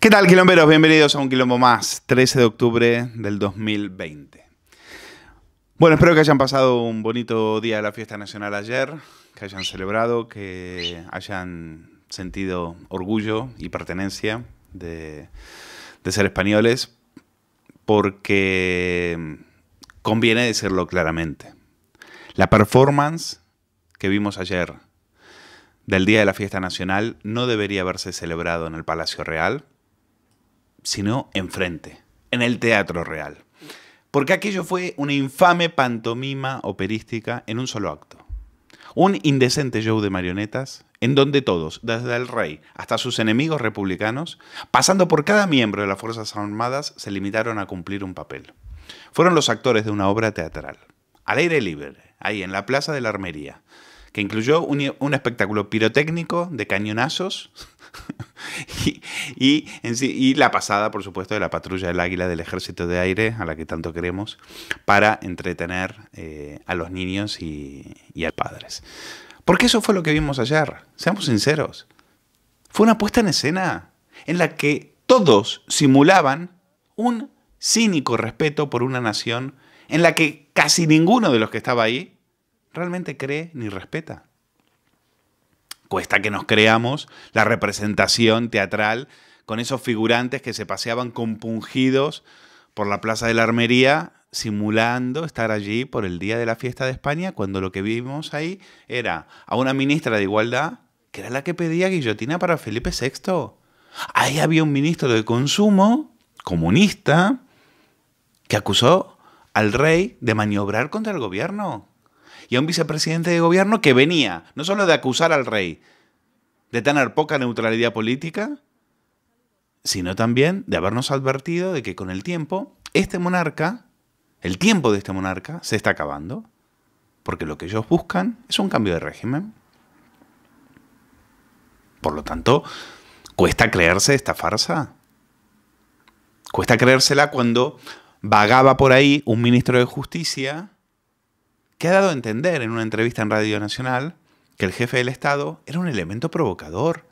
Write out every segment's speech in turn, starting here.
¿Qué tal, quilomberos? Bienvenidos a un quilombo más, 13 de octubre del 2020. Bueno, espero que hayan pasado un bonito día de la fiesta nacional ayer, que hayan celebrado, que hayan sentido orgullo y pertenencia de ser españoles, porque conviene decirlo claramente. La performance que vimos ayer del Día de la Fiesta Nacional no debería haberse celebrado en el Palacio Real, sino enfrente, en el Teatro Real. Porque aquello fue una infame pantomima operística en un solo acto. Un indecente show de marionetas en donde todos, desde el rey hasta sus enemigos republicanos, pasando por cada miembro de las Fuerzas Armadas, se limitaron a cumplir un papel. Fueron los actores de una obra teatral, al aire libre, ahí en la Plaza de la Armería, que incluyó un espectáculo pirotécnico de cañonazos y la pasada, por supuesto, de la patrulla del Águila del Ejército de Aire, a la que tanto queremos, para entretener a los niños y a los padres. Porque eso fue lo que vimos ayer, seamos sinceros. Fue una puesta en escena en la que todos simulaban un cínico respeto por una nación en la que casi ninguno de los que estaba ahí realmente cree ni respeta. Cuesta que nos creamos la representación teatral con esos figurantes que se paseaban compungidos por la Plaza de la Armería simulando estar allí por el día de la fiesta de España, cuando lo que vimos ahí era a una ministra de Igualdad que era la que pedía guillotina para Felipe VI. Ahí había un ministro de Consumo comunista que acusó al rey de maniobrar contra el gobierno. Y a un vicepresidente de gobierno que venía no solo de acusar al rey de tener poca neutralidad política, sino también de habernos advertido de que con el tiempo, el tiempo de este monarca se está acabando, porque lo que ellos buscan es un cambio de régimen. Por lo tanto, cuesta creerse esta farsa. Cuesta creérsela cuando vagaba por ahí un ministro de Justicia que ha dado a entender en una entrevista en Radio Nacional que el jefe del Estado era un elemento provocador.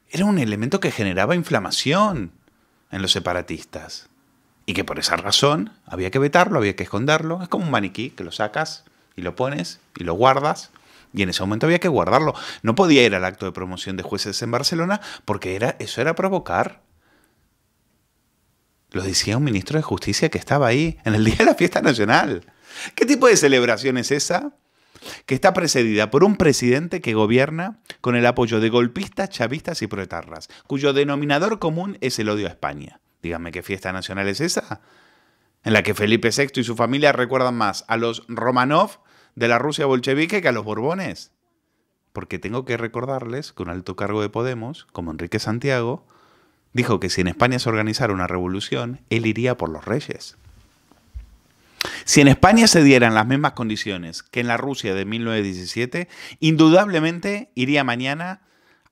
Era un elemento que generaba inflamación en los separatistas. Y que por esa razón había que vetarlo, había que esconderlo. Es como un maniquí que lo sacas y lo pones y lo guardas. Y en ese momento había que guardarlo. No podía ir al acto de promoción de jueces en Barcelona porque eso era provocar. Lo decía un ministro de Justicia que estaba ahí en el día de la fiesta nacional. ¿Qué tipo de celebración es esa? Que está precedida por un presidente que gobierna con el apoyo de golpistas, chavistas y proetarras, cuyo denominador común es el odio a España. Díganme qué fiesta nacional es esa, en la que Felipe VI y su familia recuerdan más a los Romanov de la Rusia bolchevique que a los Borbones. Porque tengo que recordarles que un alto cargo de Podemos, como Enrique Santiago, dijo que si en España se organizara una revolución, él iría por los reyes. Si en España se dieran las mismas condiciones que en la Rusia de 1917, indudablemente iría mañana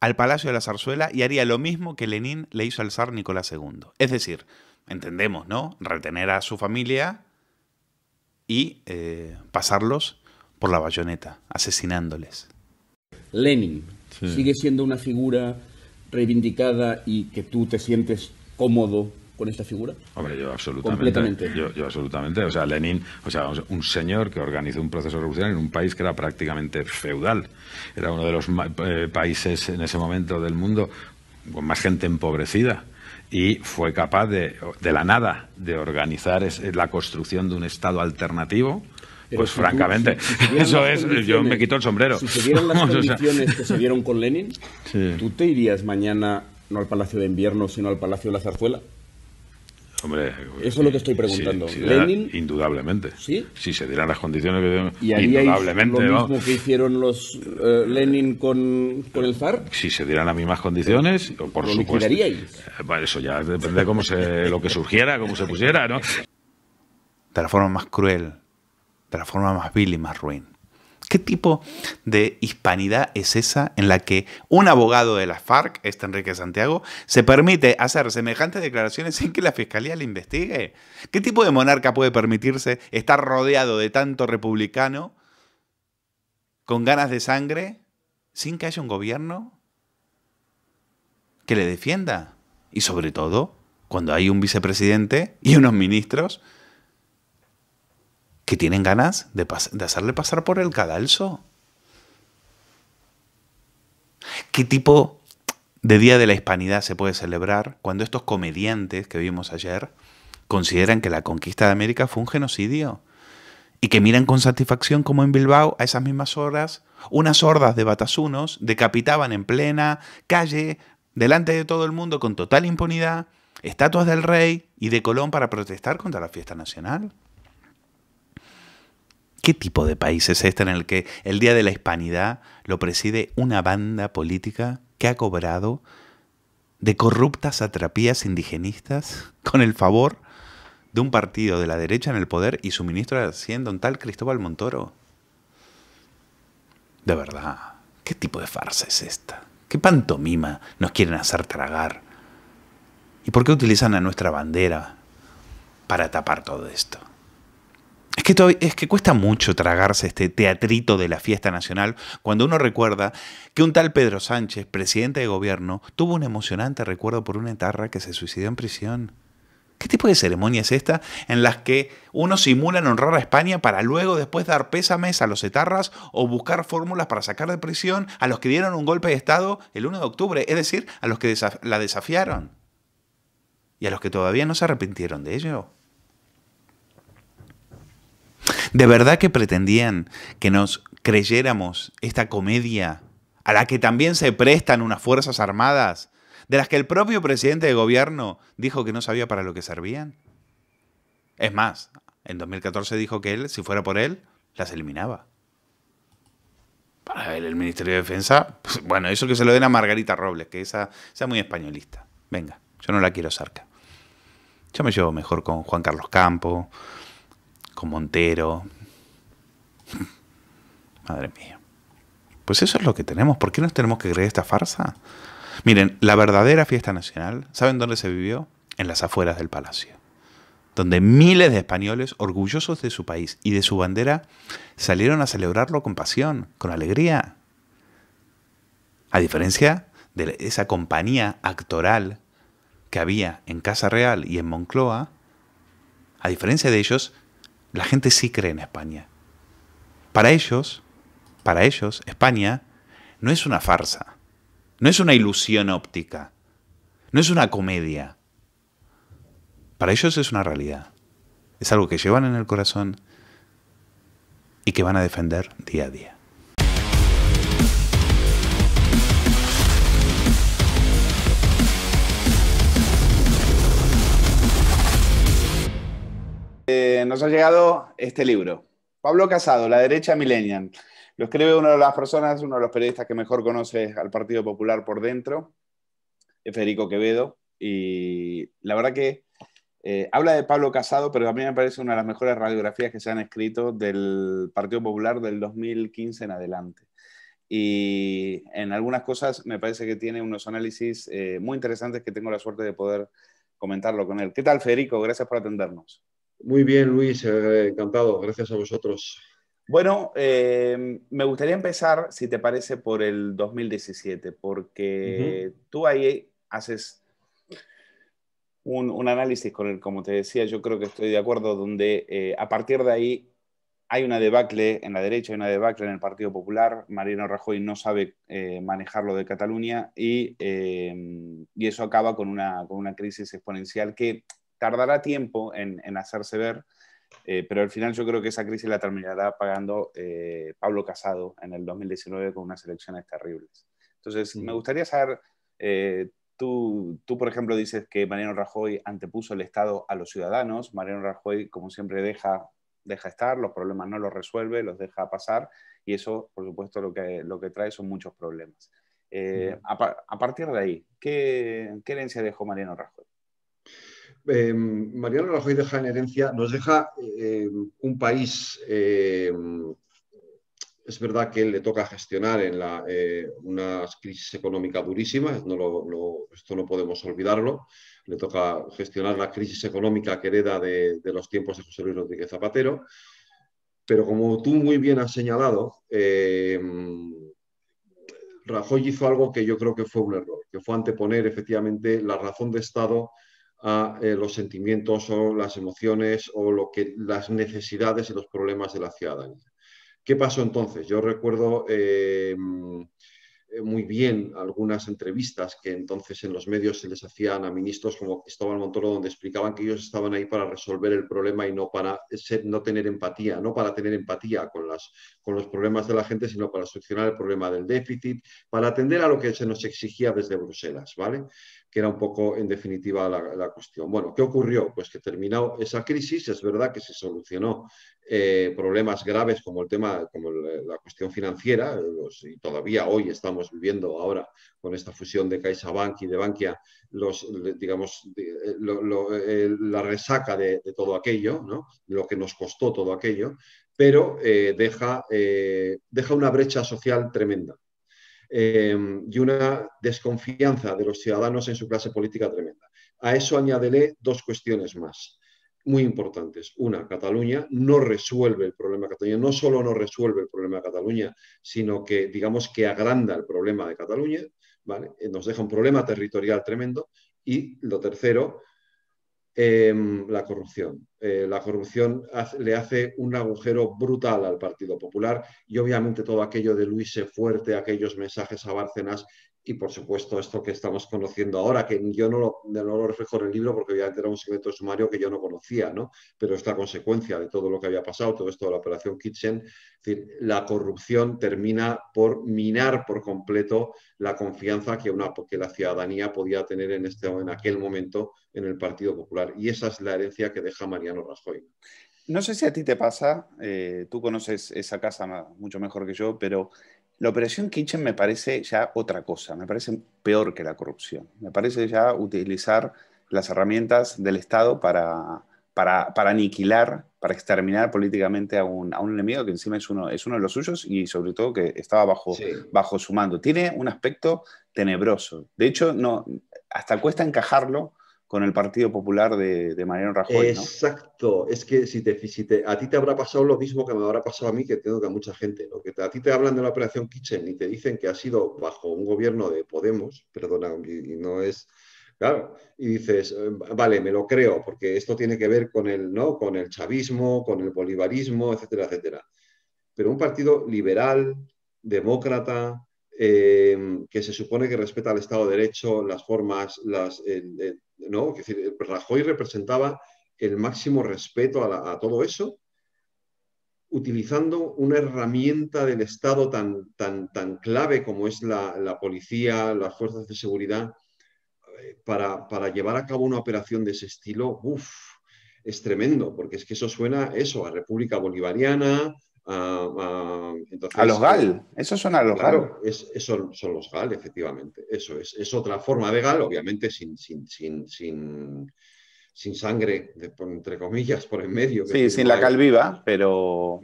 al Palacio de la Zarzuela y haría lo mismo que Lenin le hizo al zar Nicolás II. Es decir, entendemos, ¿no? Retener a su familia y pasarlos por la bayoneta, asesinándoles. Lenin sigue siendo una figura reivindicada y que tú te sientes cómodo con esta figura. Hombre, yo absolutamente. Completamente. Yo absolutamente. O sea, Lenin, un señor que organizó un proceso revolucionario en un país que era prácticamente feudal. Era uno de los países en ese momento del mundo con más gente empobrecida. Y fue capaz de la nada, de organizar la construcción de un Estado alternativo. Pero pues francamente, yo me quito el sombrero. Si se dieran las condiciones que se dieron con Lenin, sí. ¿Tú te irías mañana no al Palacio de Invierno, sino al Palacio de la Zarzuela? Hombre, eso es lo que estoy preguntando. Si Lenin, indudablemente. ¿sí? Si se dieran las condiciones que ¿Y haríais indudablemente, lo mismo que hicieron los Lenin con el zar? Si se dieran las mismas condiciones, por ¿Lo supuesto. liquidaríais? Bueno, eso ya depende de lo que surgiera, cómo se pusiera, ¿no? De la forma más cruel, de la forma más vil y más ruin. ¿Qué tipo de hispanidad es esa en la que un abogado de las FARC, Enrique Santiago, se permite hacer semejantes declaraciones sin que la fiscalía le investigue? ¿Qué tipo de monarca puede permitirse estar rodeado de tanto republicano con ganas de sangre sin que haya un gobierno que le defienda? Y sobre todo, cuando hay un vicepresidente y unos ministros que tienen ganas de hacerle pasar por el cadalso. ¿Qué tipo de Día de la Hispanidad se puede celebrar cuando estos comediantes que vimos ayer consideran que la conquista de América fue un genocidio? Y que miran con satisfacción como en Bilbao, a esas mismas horas, unas hordas de batasunos decapitaban en plena calle, delante de todo el mundo, con total impunidad, estatuas del rey y de Colón para protestar contra la fiesta nacional. ¿Qué tipo de país es este en el que el Día de la Hispanidad lo preside una banda política que ha cobrado de corruptas satrapías indigenistas con el favor de un partido de la derecha en el poder y su ministro siendo un tal Cristóbal Montoro? De verdad, ¿qué tipo de farsa es esta? ¿Qué pantomima nos quieren hacer tragar? ¿Y por qué utilizan a nuestra bandera para tapar todo esto? Es que cuesta mucho tragarse este teatrito de la fiesta nacional cuando uno recuerda que un tal Pedro Sánchez, presidente de gobierno, tuvo un emocionante recuerdo por una etarra que se suicidó en prisión. ¿Qué tipo de ceremonia es esta en las que uno simula honrar a España para luego después dar pésames a los etarras o buscar fórmulas para sacar de prisión a los que dieron un golpe de Estado el 1 de octubre? Es decir, a los que la desafiaron y a los que todavía no se arrepintieron de ello. ¿De verdad que pretendían que nos creyéramos esta comedia a la que también se prestan unas fuerzas armadas, de las que el propio presidente de gobierno dijo que no sabía para lo que servían? Es más, en 2014 dijo que él, si fuera por él, las eliminaba. Para él, el Ministerio de Defensa, pues, bueno, eso que se lo den a Margarita Robles, que esa sea muy españolista. Venga, yo no la quiero cerca. Yo me llevo mejor con Juan Carlos Campo, con Montero. Madre mía. Pues eso es lo que tenemos. ¿Por qué nos tenemos que creer esta farsa? Miren, la verdadera fiesta nacional, ¿saben dónde se vivió? En las afueras del palacio, donde miles de españoles, orgullosos de su país y de su bandera, salieron a celebrarlo con pasión, con alegría. A diferencia de esa compañía actoral que había en Casa Real y en Moncloa, a diferencia de ellos, la gente sí cree en España. Para ellos, España no es una farsa, no es una ilusión óptica, no es una comedia. Para ellos es una realidad. Es algo que llevan en el corazón y que van a defender día a día. Nos ha llegado este libro. Pablo Casado, La derecha millennial. Lo escribe una de las personas, uno de los periodistas que mejor conoce al Partido Popular por dentro, Federico Quevedo. Y la verdad que habla de Pablo Casado, pero a mí me parece una de las mejores radiografías que se han escrito del Partido Popular del 2015 en adelante. Y en algunas cosas me parece que tiene unos análisis muy interesantes que tengo la suerte de poder comentarlo con él. ¿Qué tal, Federico? Gracias por atendernos. Muy bien, Luis, encantado. Gracias a vosotros. Bueno, me gustaría empezar, si te parece, por el 2017, porque tú ahí haces un análisis con el, como te decía, yo creo que estoy de acuerdo, donde a partir de ahí hay una debacle en la derecha, hay una debacle en el Partido Popular. Mariano Rajoy no sabe manejar lo de Cataluña y eso acaba con una crisis exponencial que tardará tiempo en hacerse ver, pero al final yo creo que esa crisis la terminará pagando Pablo Casado en el 2019 con unas elecciones terribles. Entonces, me gustaría saber, tú, por ejemplo, dices que Mariano Rajoy antepuso el Estado a los ciudadanos. Mariano Rajoy, como siempre, deja estar, los problemas no los resuelve, los deja pasar, y eso, por supuesto, lo que trae son muchos problemas. A partir de ahí, ¿qué herencia dejó Mariano Rajoy? Mariano Rajoy deja en herencia, nos deja un país, es verdad que le toca gestionar en una crisis económica durísima, esto no podemos olvidarlo, le toca gestionar la crisis económica que hereda de los tiempos de José Luis Rodríguez Zapatero, pero como tú muy bien has señalado, Rajoy hizo algo que yo creo que fue un error, que fue anteponer efectivamente la razón de Estado a los sentimientos o las emociones o las necesidades y los problemas de la ciudadanía. ¿Qué pasó entonces? Yo recuerdo muy bien algunas entrevistas que entonces en los medios se les hacían a ministros como Cristóbal Montoro, donde explicaban que ellos estaban ahí para resolver el problema y no para no tener empatía, no para tener empatía con los problemas de la gente, sino para solucionar el problema del déficit, para atender a lo que se nos exigía desde Bruselas, ¿vale? Que era un poco, en definitiva, la cuestión. Bueno, ¿qué ocurrió? Pues que terminó esa crisis, es verdad que se solucionó problemas graves como el tema, como la cuestión financiera, y todavía hoy estamos viviendo ahora con esta fusión de CaixaBank y de Bankia, digamos, la resaca de todo aquello, ¿no? Lo que nos costó todo aquello, pero deja una brecha social tremenda. Y una desconfianza de los ciudadanos en su clase política tremenda. A eso añádele dos cuestiones más muy importantes. Una, Cataluña no resuelve el problema de Cataluña, no solo no resuelve el problema de Cataluña, sino que, digamos, que agranda el problema de Cataluña, ¿vale? Nos deja un problema territorial tremendo. Y lo tercero, la corrupción. La corrupción le hace un agujero brutal al Partido Popular y obviamente todo aquello de Luis Fuerte, aquellos mensajes a Bárcenas y por supuesto esto que estamos conociendo ahora, que yo no lo reflejo en el libro porque obviamente era un secreto de sumario que yo no conocía, ¿no? Pero es la consecuencia de todo lo que había pasado, todo esto de la operación Kitchen. Es decir, la corrupción termina por minar por completo la confianza que la ciudadanía podía tener en aquel momento en el Partido Popular. Y esa es la herencia que deja Mariano Rajoy. No sé si a ti te pasa, tú conoces esa casa mucho mejor que yo, pero la operación Kitchen me parece ya otra cosa, me parece peor que la corrupción. Me parece ya utilizar las herramientas del Estado para aniquilar, para exterminar políticamente a un enemigo que encima es uno de los suyos y sobre todo que estaba bajo su mando. Tiene un aspecto tenebroso. De hecho, no, hasta cuesta encajarlo con el Partido Popular de Mariano Rajoy, ¿no? Exacto, es que a ti te habrá pasado lo mismo que me habrá pasado a mí, que tengo que a mucha gente, ¿no? Que a ti te hablan de la operación Kitchen y te dicen que ha sido bajo un gobierno de Podemos, perdona, y no es, claro, y dices, vale, me lo creo, porque esto tiene que ver ¿no? Con el chavismo, con el bolivarismo, etcétera, etcétera. Pero un partido liberal, demócrata, que se supone que respeta el Estado de Derecho, las formas, ¿no? Es decir, Rajoy representaba el máximo respeto a todo eso, utilizando una herramienta del Estado tan clave como es la policía, las fuerzas de seguridad, para llevar a cabo una operación de ese estilo. Es tremendo, porque es que eso suena a República Bolivariana. Entonces, a los GAL, eso suena a los claro, GAL. son los GAL, efectivamente. Eso es otra forma de GAL, obviamente sin sangre, entre comillas, por en medio. Sí, sin la cal viva, pero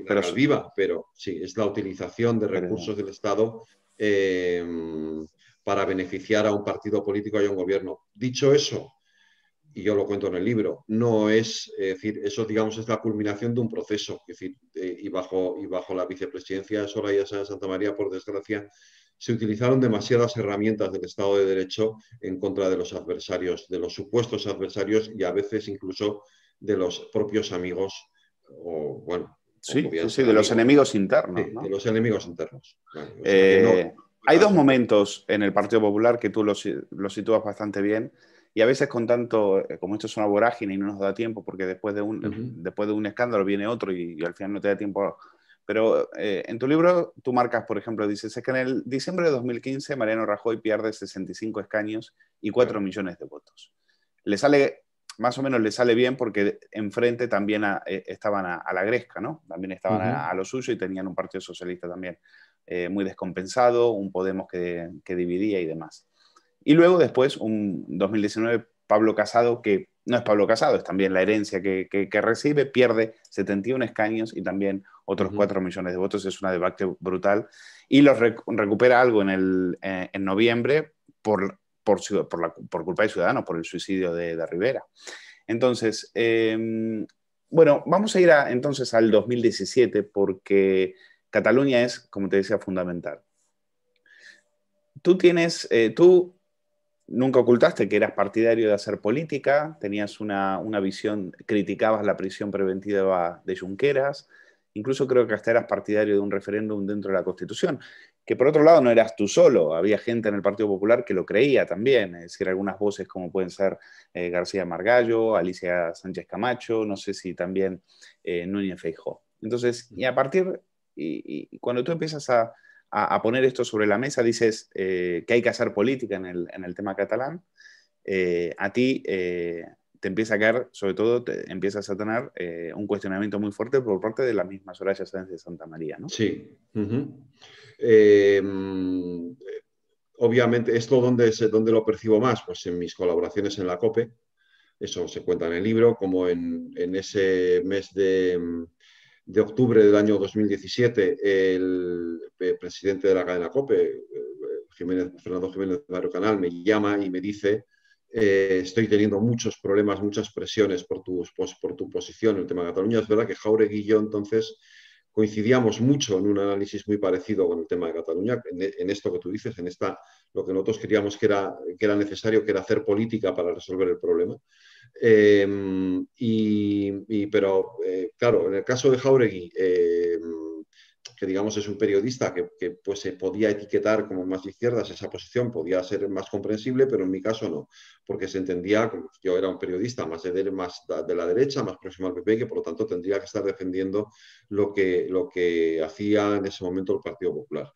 sí, es la utilización de recursos del Estado para beneficiar a un partido político y a un gobierno. Dicho eso, y yo lo cuento en el libro, no es decir, eso digamos es la culminación de un proceso, es decir, y bajo la vicepresidencia de Soraya Sáenz de Santa María, por desgracia, se utilizaron demasiadas herramientas del Estado de Derecho en contra de los adversarios, de los supuestos adversarios y a veces incluso de los propios amigos, o bueno, sí, de los enemigos internos. Sí, ¿no? de los enemigos internos. Vale, o sea que hay dos momentos en el Partido Popular que tú los sitúas bastante bien. Y a veces con tanto, como esto es una vorágine y no nos da tiempo, porque después de un escándalo viene otro y al final no te da tiempo. Pero en tu libro tú marcas, por ejemplo, dices, es que en el diciembre de 2015 Mariano Rajoy pierde 65 escaños y 4 millones de votos. Más o menos le sale bien porque enfrente también estaban a la Gresca, ¿no? También estaban a lo suyo y tenían un partido socialista también muy descompensado, un Podemos que dividía y demás. Y luego después, un 2019, Pablo Casado, que no es Pablo Casado, es también la herencia que recibe, pierde 71 escaños y también otros 4 millones de votos. Es una debacle brutal. Y los recupera algo en noviembre por culpa de Ciudadanos, por el suicidio de Rivera. Entonces, bueno, vamos a ir entonces al 2017 porque Cataluña es, como te decía, fundamental. tú nunca ocultaste que eras partidario de hacer política, tenías una visión, criticabas la prisión preventiva de Junqueras, incluso creo que hasta eras partidario de un referéndum dentro de la Constitución, que por otro lado no eras tú solo, había gente en el Partido Popular que lo creía también, es decir, algunas voces como pueden ser García Margallo, Alicia Sánchez Camacho, no sé si también Núñez Feijóo. Entonces, y a partir, y cuando tú empiezas a poner esto sobre la mesa, dices que hay que hacer política en el tema catalán, a ti te empieza a caer, sobre todo, te empiezas a tener un cuestionamiento muy fuerte por parte de la misma Soraya Sáenz de Santa María, ¿no? Sí. Obviamente, ¿esto dónde lo percibo más? Pues en mis colaboraciones en la COPE, eso se cuenta en el libro, como en ese mes de octubre del año 2017, el presidente de la cadena COPE, Fernando Jiménez Barrio Canal, me llama y me dice: estoy teniendo muchos problemas, muchas presiones por tu posición en el tema de Cataluña. Es verdad que Jáuregui y yo entonces coincidíamos mucho en un análisis muy parecido con el tema de Cataluña, en esto que tú dices, lo que nosotros queríamos que era necesario, que era hacer política para resolver el problema. Pero, claro, en el caso de Jáuregui, que digamos es un periodista que pues, se podía etiquetar como más de izquierdas, esa posición podía ser más comprensible, pero en mi caso no, porque se entendía que yo era un periodista más de la derecha, más próximo al PP, que por lo tanto tendría que estar defendiendo lo que hacía en ese momento el Partido Popular.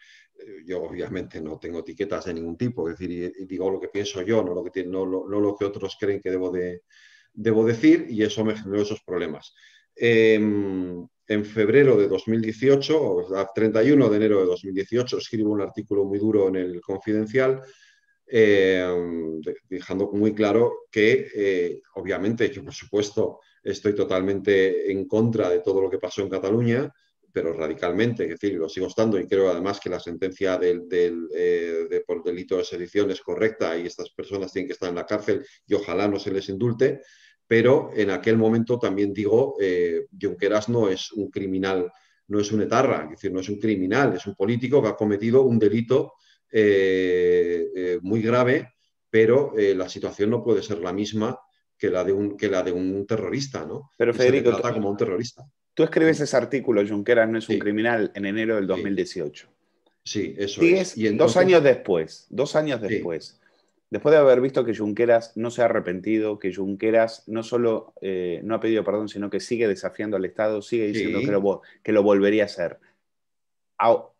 Yo obviamente no tengo etiquetas de ningún tipo, es decir, y digo lo que pienso yo, no lo que otros creen que debo decir, y eso me generó esos problemas. En febrero de 2018, o 31 de enero de 2018, escribo un artículo muy duro en el Confidencial, dejando muy claro que, obviamente, yo por supuesto estoy totalmente en contra de todo lo que pasó en Cataluña, pero radicalmente, es decir, lo sigo estando, y creo además que la sentencia por delito de sedición es correcta y estas personas tienen que estar en la cárcel y ojalá no se les indulte. Pero en aquel momento también digo, Junqueras no es un criminal, no es un etarra, es decir, no es un criminal, es un político que ha cometido un delito muy grave, pero la situación no puede ser la misma que la de un terrorista, ¿no? Pero y Federico, se le trata como un terrorista. Tú escribes ese artículo, Junqueras no es un Sí. criminal, en enero del 2018. Sí, eso Sigues es. Y entonces, 2 años después, sí. después de haber visto que Junqueras no se ha arrepentido, que Junqueras no solo no ha pedido perdón, sino que sigue desafiando al Estado, sigue diciendo Sí. que lo volvería a hacer.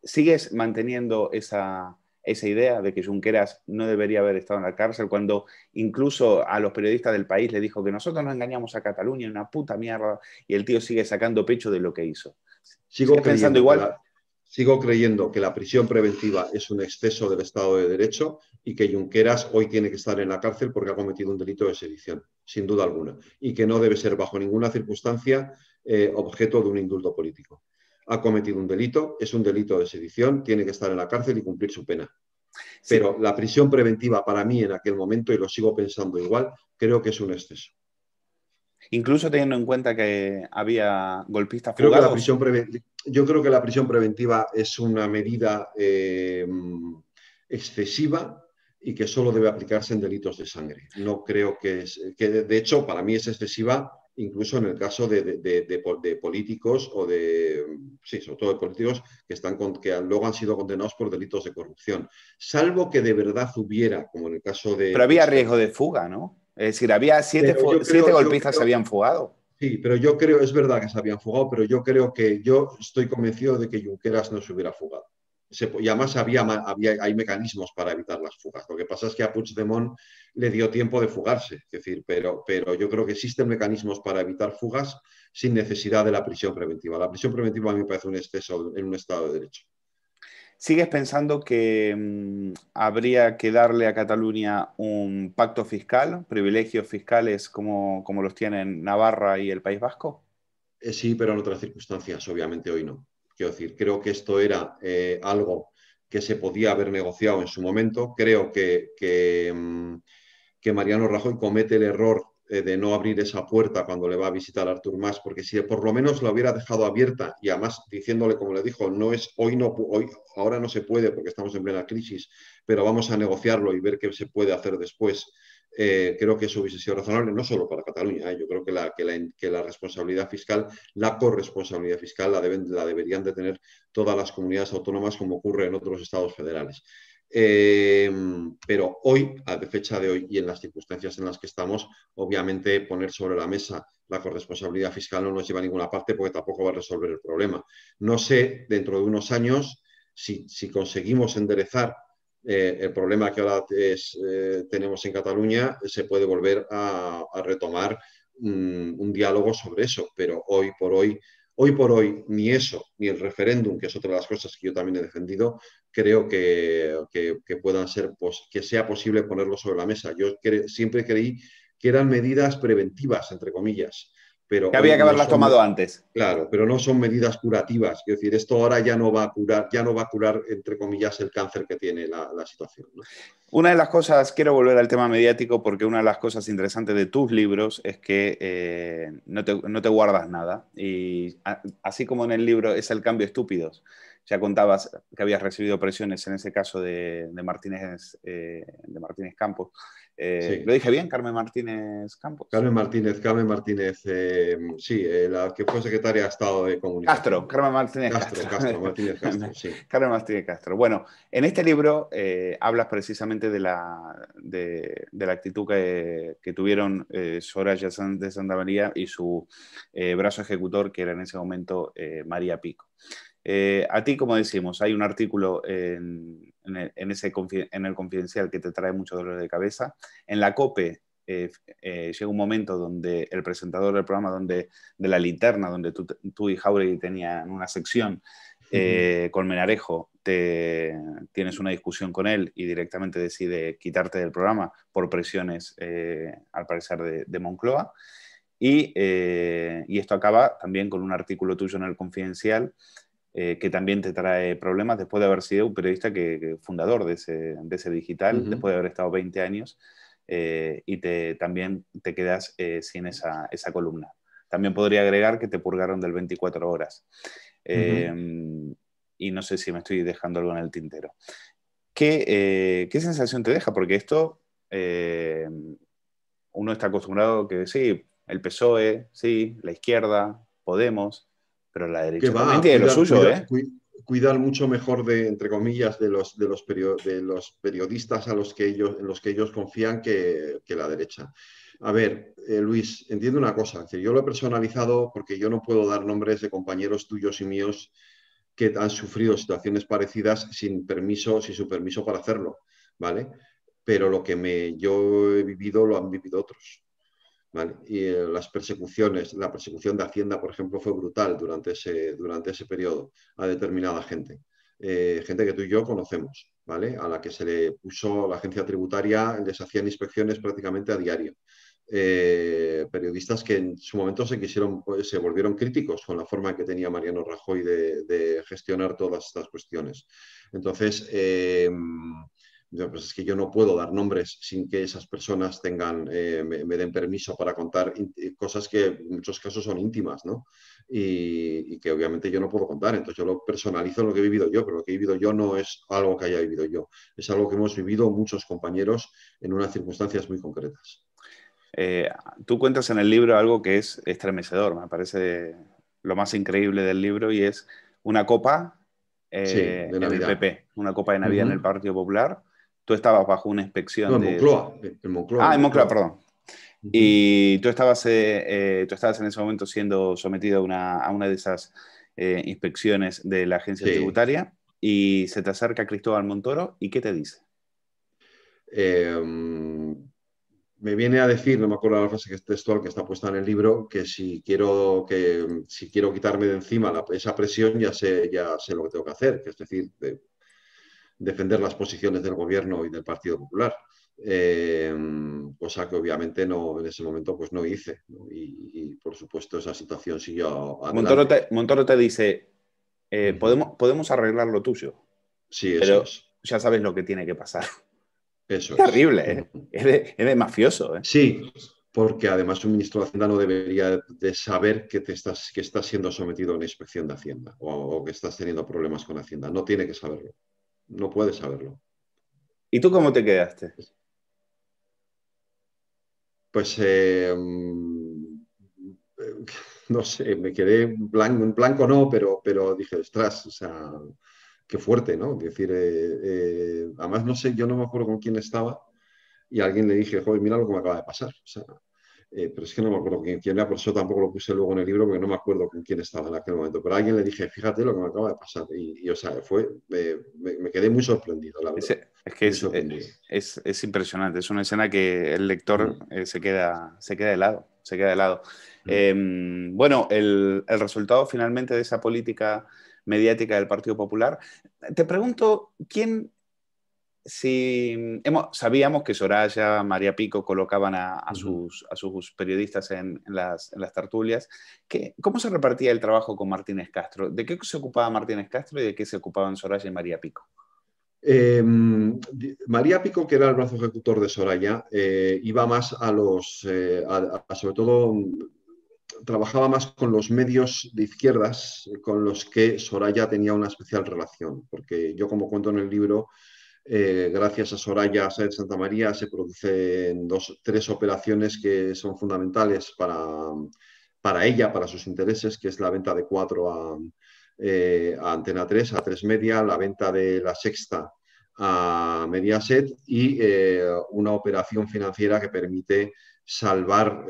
¿Sigues manteniendo esa idea de que Junqueras no debería haber estado en la cárcel cuando incluso a los periodistas del país le dijo que nosotros no engañamos a Cataluña, una puta mierda, y el tío sigue sacando pecho de lo que hizo? Sigo pensando igual? Sigo creyendo que la prisión preventiva es un exceso del Estado de Derecho y que Junqueras hoy tiene que estar en la cárcel porque ha cometido un delito de sedición, sin duda alguna, y que no debe ser bajo ninguna circunstancia objeto de un indulto político. Ha cometido un delito, es un delito de sedición, tiene que estar en la cárcel y cumplir su pena. Sí. Pero la prisión preventiva para mí en aquel momento, y lo sigo pensando igual, creo que es un exceso. Incluso teniendo en cuenta que había golpistas fugados. Yo creo que la prisión preventiva es una medida excesiva y que solo debe aplicarse en delitos de sangre. No creo que de hecho, para mí es excesiva incluso en el caso de políticos sobre todo de políticos que luego han sido condenados por delitos de corrupción. Salvo que de verdad hubiera, como en el caso de... Pero había riesgo de fuga, ¿no? Es decir, había siete golpistas se habían fugado. Sí, pero yo creo, es verdad que se habían fugado, pero yo estoy convencido de que Junqueras no se hubiera fugado. Y además hay mecanismos para evitar las fugas. Lo que pasa es que a Puigdemont le dio tiempo de fugarse. Es decir, pero yo creo que existen mecanismos para evitar fugas sin necesidad de la prisión preventiva. La prisión preventiva a mí me parece un exceso en un Estado de Derecho. ¿Sigues pensando que habría que darle a Cataluña un pacto fiscal, privilegios fiscales como los tienen Navarra y el País Vasco? Sí, pero en otras circunstancias, obviamente hoy no. Quiero decir, creo que esto era algo que se podía haber negociado en su momento. Creo que Mariano Rajoy comete el error de no abrir esa puerta cuando le va a visitar a Artur Mas, porque si por lo menos la hubiera dejado abierta y además diciéndole, como le dijo, no es hoy, no, hoy, ahora no se puede porque estamos en plena crisis, pero vamos a negociarlo y ver qué se puede hacer después. Creo que eso hubiese sido razonable, no solo para Cataluña. Yo creo que la responsabilidad fiscal, la corresponsabilidad fiscal, la deberían de tener todas las comunidades autónomas, como ocurre en otros estados federales. Pero hoy, a fecha de hoy y en las circunstancias en las que estamos, obviamente poner sobre la mesa la corresponsabilidad fiscal no nos lleva a ninguna parte porque tampoco va a resolver el problema. No sé, dentro de unos años, si conseguimos enderezar el problema que ahora tenemos en Cataluña, se puede volver a retomar un diálogo sobre eso, pero hoy por hoy, ni eso, ni el referéndum, que es otra de las cosas que yo también he defendido, creo que puedan ser, que sea posible ponerlo sobre la mesa. Yo siempre creí que eran medidas preventivas, entre comillas. Pero que había que haberlas tomado antes. Claro, pero no son medidas curativas. Es decir, esto ahora ya no va a curar, entre comillas, el cáncer que tiene la situación, ¿no? Una de las cosas, quiero volver al tema mediático, porque una de las cosas interesantes de tus libros es que no te guardas nada. Y así como en el libro es el cambio estúpidos, ya contabas que habías recibido presiones en ese caso de Martínez Campos. Sí. ¿Lo dije bien? ¿Carmen Martínez Campos? Carmen Martínez, sí, la que fue secretaria de Estado de Comunicación. Carmen Martínez Castro, sí. Carmen Martínez Castro. Bueno, en este libro hablas precisamente de la actitud que tuvieron Soraya de Santa María y su brazo ejecutor, que era en ese momento María Pico. A ti, como decimos, hay un artículo en el Confidencial que te trae mucho dolor de cabeza. En la COPE llega un momento donde el presentador del programa, de la linterna, donde tú y Jáuregui tenían una sección, Colmenarejo, tienes una discusión con él y directamente decide quitarte del programa por presiones, al parecer, de Moncloa. Y esto acaba también con un artículo tuyo en el Confidencial, que también te trae problemas después de haber sido un periodista fundador de ese digital, después de haber estado 20 años, y también te quedas sin esa columna. También podría agregar que te purgaron del 24 horas. Y no sé si me estoy dejando algo en el tintero. ¿Qué sensación te deja? Porque esto, uno está acostumbrado que sí, el PSOE, sí, la izquierda, Podemos, pero la derecha también tiene lo suyo, cuidar mucho mejor entre comillas, de los periodistas en los que ellos confían que la derecha. A ver, Luis, entiendo una cosa. Yo lo he personalizado porque yo no puedo dar nombres de compañeros tuyos y míos que han sufrido situaciones parecidas sin su permiso para hacerlo, ¿vale? Pero lo que yo he vivido lo han vivido otros. ¿Vale? Y la persecución de Hacienda, por ejemplo, fue brutal durante ese periodo a determinada gente. Gente que tú y yo conocemos, ¿vale? A la que se le puso la agencia tributaria, les hacían inspecciones prácticamente a diario. Periodistas que en su momento se volvieron críticos con la forma que tenía Mariano Rajoy de gestionar todas estas cuestiones. Entonces, pues es que yo no puedo dar nombres sin que esas personas me den permiso para contar cosas que en muchos casos son íntimas, ¿no? Y que obviamente yo no puedo contar. Entonces yo lo personalizo en lo que he vivido yo, pero lo que he vivido yo no es algo que haya vivido yo. Es algo que hemos vivido muchos compañeros en unas circunstancias muy concretas. Tú cuentas en el libro algo que es estremecedor, me parece lo más increíble del libro, y es una copa de en Navidad. el PP, una copa de Navidad en el Partido Popular. Tú estabas bajo una inspección en Moncloa. En Moncloa, perdón. Y tú estabas en ese momento siendo sometido a una de esas inspecciones de la agencia tributaria, y se te acerca Cristóbal Montoro, ¿y qué te dice? Me viene a decir, no me acuerdo la frase que es textual, que está puesta en el libro, que si quiero quitarme de encima esa presión, ya sé lo que tengo que hacer, que es decir, defender las posiciones del gobierno y del Partido Popular, cosa que obviamente en ese momento pues no hice, ¿no? Y por supuesto esa situación siguió adelante. Montoro te dice, podemos arreglar lo tuyo, sí, pero eso es. Ya sabes lo que tiene que pasar. Eso es terrible, es de mafioso. Sí, porque además un ministro de Hacienda no debería de saber que estás siendo sometido a una inspección de Hacienda o que estás teniendo problemas con Hacienda. No tiene que saberlo, no puede saberlo. ¿Y tú cómo te quedaste? Pues no sé, me quedé en blanco no, pero dije, ostras, o sea, qué fuerte, ¿no? Es decir, además no sé, yo no me acuerdo con quién estaba y a alguien le dije, joder, mira lo que me acaba de pasar. O sea, pero es que no me acuerdo quién era, por eso tampoco lo puse luego en el libro, porque no me acuerdo con quién estaba en aquel momento. Pero a alguien le dije, fíjate lo que me acaba de pasar. O sea, me quedé muy sorprendido, la verdad. Es que Muy sorprendido. es impresionante. Es una escena que el lector se queda de lado. Se queda de lado. Bueno, el resultado finalmente de esa política mediática del Partido Popular. Te pregunto, sabíamos que Soraya, María Pico colocaban a sus periodistas en las tertulias. ¿Cómo se repartía el trabajo con Martínez Castro? ¿De qué se ocupaba Martínez Castro y de qué se ocupaban Soraya y María Pico? María Pico, que era el brazo ejecutor de Soraya, iba más sobre todo, trabajaba más con los medios de izquierdas con los que Soraya tenía una especial relación, porque yo, como cuento en el libro, gracias a Soraya Sáez de Santamaría se producen tres operaciones que son fundamentales para ella, para sus intereses, que es la venta de Cuatro a Antena 3, a 3 Media, la venta de La Sexta a Mediaset y una operación financiera que permite salvar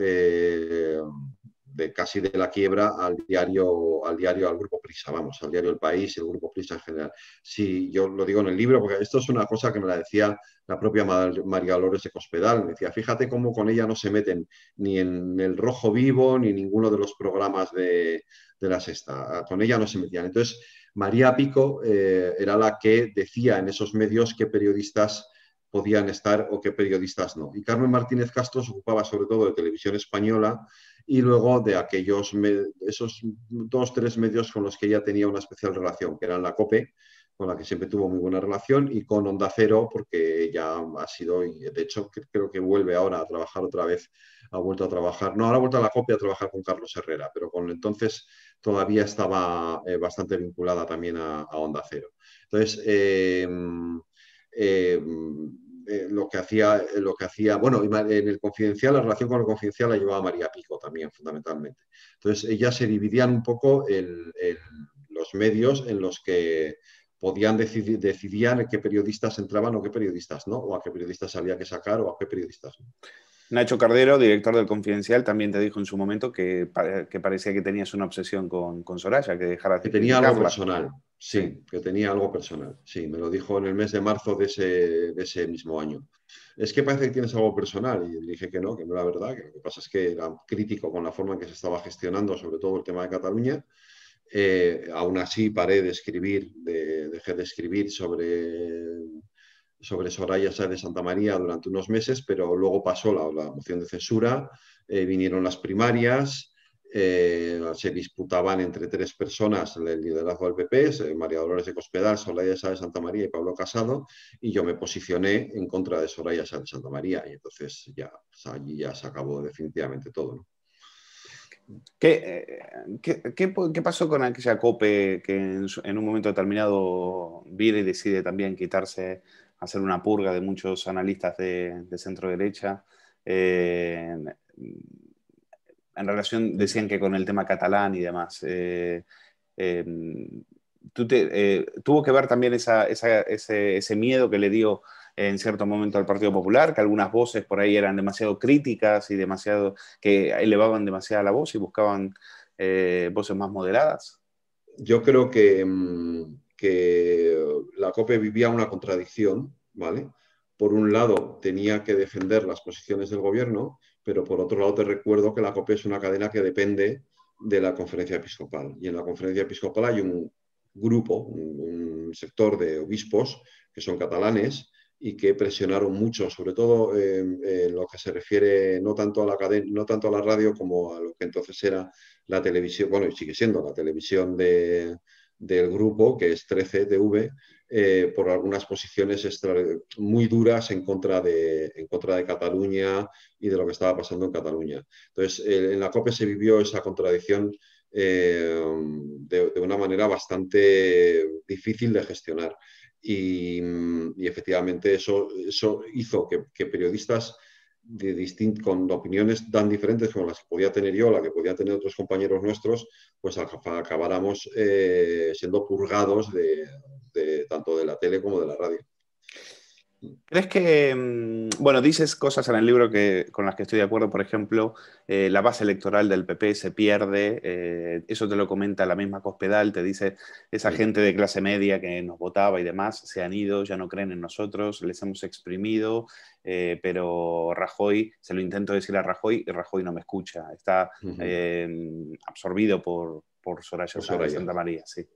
casi de la quiebra al Grupo Prisa, vamos, al diario El País y el Grupo Prisa en general. Sí, yo lo digo en el libro, porque esto es una cosa que me la decía la propia María Dolores de Cospedal. Me decía, fíjate cómo con ella no se meten ni en El Rojo Vivo ni ninguno de los programas de La Sexta. Con ella no se metían. Entonces, María Pico era la que decía en esos medios qué periodistas podían estar o qué periodistas no. Y Carmen Martínez Castro se ocupaba sobre todo de Televisión Española y luego de esos 2-3 medios con los que ella tenía una especial relación, que eran la COPE, con la que siempre tuvo muy buena relación, y con Onda Cero, porque ella ha sido, y de hecho creo que vuelve ahora a trabajar otra vez, ha vuelto a trabajar, no, ahora ha vuelto a la COPE a trabajar con Carlos Herrera, pero con entonces todavía estaba bastante vinculada también a Onda Cero. Entonces, lo que hacía, bueno, en el Confidencial, la relación con el Confidencial la llevaba María Pico también, fundamentalmente. Entonces, ellas se dividían un poco los medios en los que decidían qué periodistas entraban o qué periodistas no, o a qué periodistas había que sacar o a qué periodistas no. Nacho Cardero, director del Confidencial, también te dijo en su momento que parecía que tenías una obsesión con Soraya, que dejaras de tenía algo criticarla. personal, sí, que tenía algo personal. Sí, me lo dijo en el mes de marzo de ese mismo año. Es que parece que tienes algo personal. Y dije que no era verdad. Que lo que pasa es que era crítico con la forma en que se estaba gestionando, sobre todo el tema de Cataluña. Aún así paré de escribir, dejé de escribir sobre Soraya Sáez de Santamaría durante unos meses, pero luego pasó la moción de censura, vinieron las primarias, se disputaban entre tres personas el liderazgo del PP, María Dolores de Cospedal, Soraya Sáez de Santamaría y Pablo Casado, y yo me posicioné en contra de Soraya Sáez de Santamaría, y entonces allí ya se acabó definitivamente todo, ¿no? ¿Qué pasó con aquella COPE que en un momento determinado viene y decide también quitarse, hacer una purga de muchos analistas de centro derecha? En relación, decían que con el tema catalán y demás. ¿Tuvo que ver también ese miedo que le dio en cierto momento al Partido Popular, que algunas voces por ahí eran demasiado críticas y que elevaban demasiado la voz y buscaban voces más moderadas? Yo creo que la COPE vivía una contradicción, ¿vale? Por un lado, tenía que defender las posiciones del gobierno, pero por otro lado te recuerdo que la COPE es una cadena que depende de la Conferencia Episcopal. Y en la Conferencia Episcopal hay un grupo, un sector de obispos que son catalanes y que presionaron mucho, sobre todo en lo que se refiere no tanto a la cadena, no tanto a la radio como a lo que entonces era la televisión, bueno, y sigue siendo la televisión del grupo, que es 13TV, por algunas posiciones muy duras en contra de Cataluña y de lo que estaba pasando en Cataluña. Entonces, en la COPE se vivió esa contradicción de una manera bastante difícil de gestionar. Y efectivamente eso hizo que periodistas con opiniones tan diferentes como las que podía tener yo, la que podían tener otros compañeros nuestros, pues acabáramos siendo purgados tanto de la tele como de la radio. ¿Crees que, bueno, dices cosas en el libro con las que estoy de acuerdo? Por ejemplo, la base electoral del PP se pierde, eso te lo comenta la misma Cospedal, te dice, esa gente de clase media que nos votaba y demás se han ido, ya no creen en nosotros, les hemos exprimido, pero Rajoy, se lo intento decir a Rajoy y Rajoy no me escucha, está absorbido por Soraya Santamaría, sí.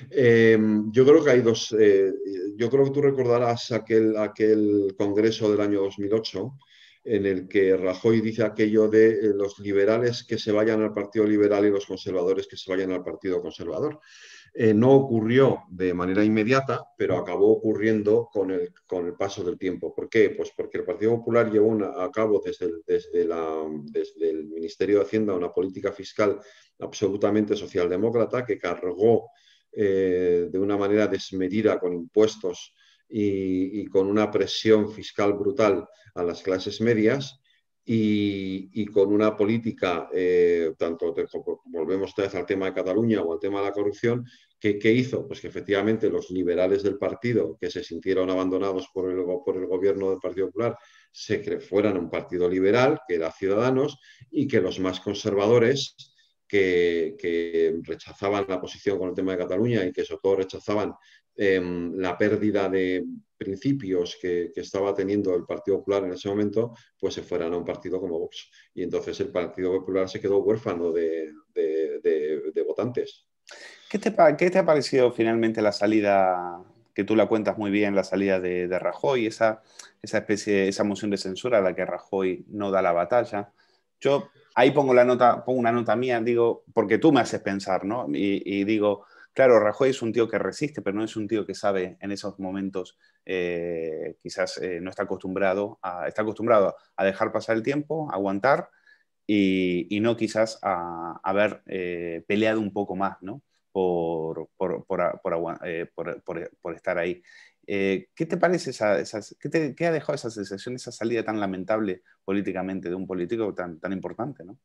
Yo creo que hay dos. Yo creo que tú recordarás aquel congreso del año 2008 en el que Rajoy dice aquello de los liberales que se vayan al Partido Liberal y los conservadores que se vayan al Partido Conservador. No ocurrió de manera inmediata, pero acabó ocurriendo con el paso del tiempo. ¿Por qué? Pues porque el Partido Popular llevó a cabo desde el Ministerio de Hacienda una política fiscal absolutamente socialdemócrata que cargó de una manera desmedida con impuestos y con una presión fiscal brutal a las clases medias y con una política, volvemos otra vez al tema de Cataluña o al tema de la corrupción, ¿qué hizo? Pues que efectivamente los liberales del partido que se sintieron abandonados por el gobierno del Partido Popular fueran un partido liberal, que era Ciudadanos, y que los más conservadores que rechazaban la posición con el tema de Cataluña y que sobre todo rechazaban la pérdida de principios que estaba teniendo el Partido Popular en ese momento, pues se fueran a un partido como Vox. Y entonces el Partido Popular se quedó huérfano de votantes. ¿Qué te ha parecido finalmente la salida, que tú la cuentas muy bien, la salida de Rajoy, esa moción de censura a la que Rajoy no da la batalla? Yo ahí pongo una nota mía, digo, porque tú me haces pensar, ¿no? Y digo, claro, Rajoy es un tío que resiste, pero no es un tío que sabe en esos momentos, quizás no está acostumbrado a dejar pasar el tiempo, a aguantar y no quizás a haber peleado un poco más, ¿no? Por estar ahí. ¿Qué te parece qué ha dejado esa sensación, esa salida tan lamentable políticamente de un político tan importante, ¿no?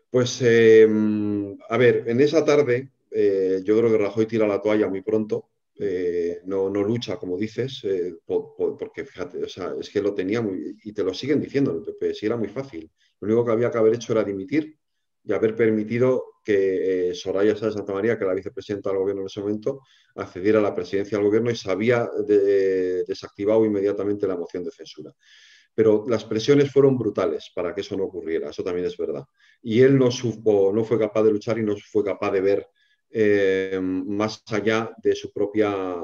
Pues, a ver, en esa tarde yo creo que Rajoy tira la toalla muy pronto, no lucha, como dices, porque fíjate, o sea, es que lo tenía y te lo siguen diciendo en el PP, sí era muy fácil. Lo único que había que haber hecho era dimitir y haber permitido que Soraya Sáenz de Santamaría, que era la vicepresidenta del gobierno en ese momento, accediera a la presidencia del gobierno y se había desactivado inmediatamente la moción de censura. Pero las presiones fueron brutales para que eso no ocurriera, eso también es verdad. Y él no fue capaz de luchar y no fue capaz de ver más allá de su propia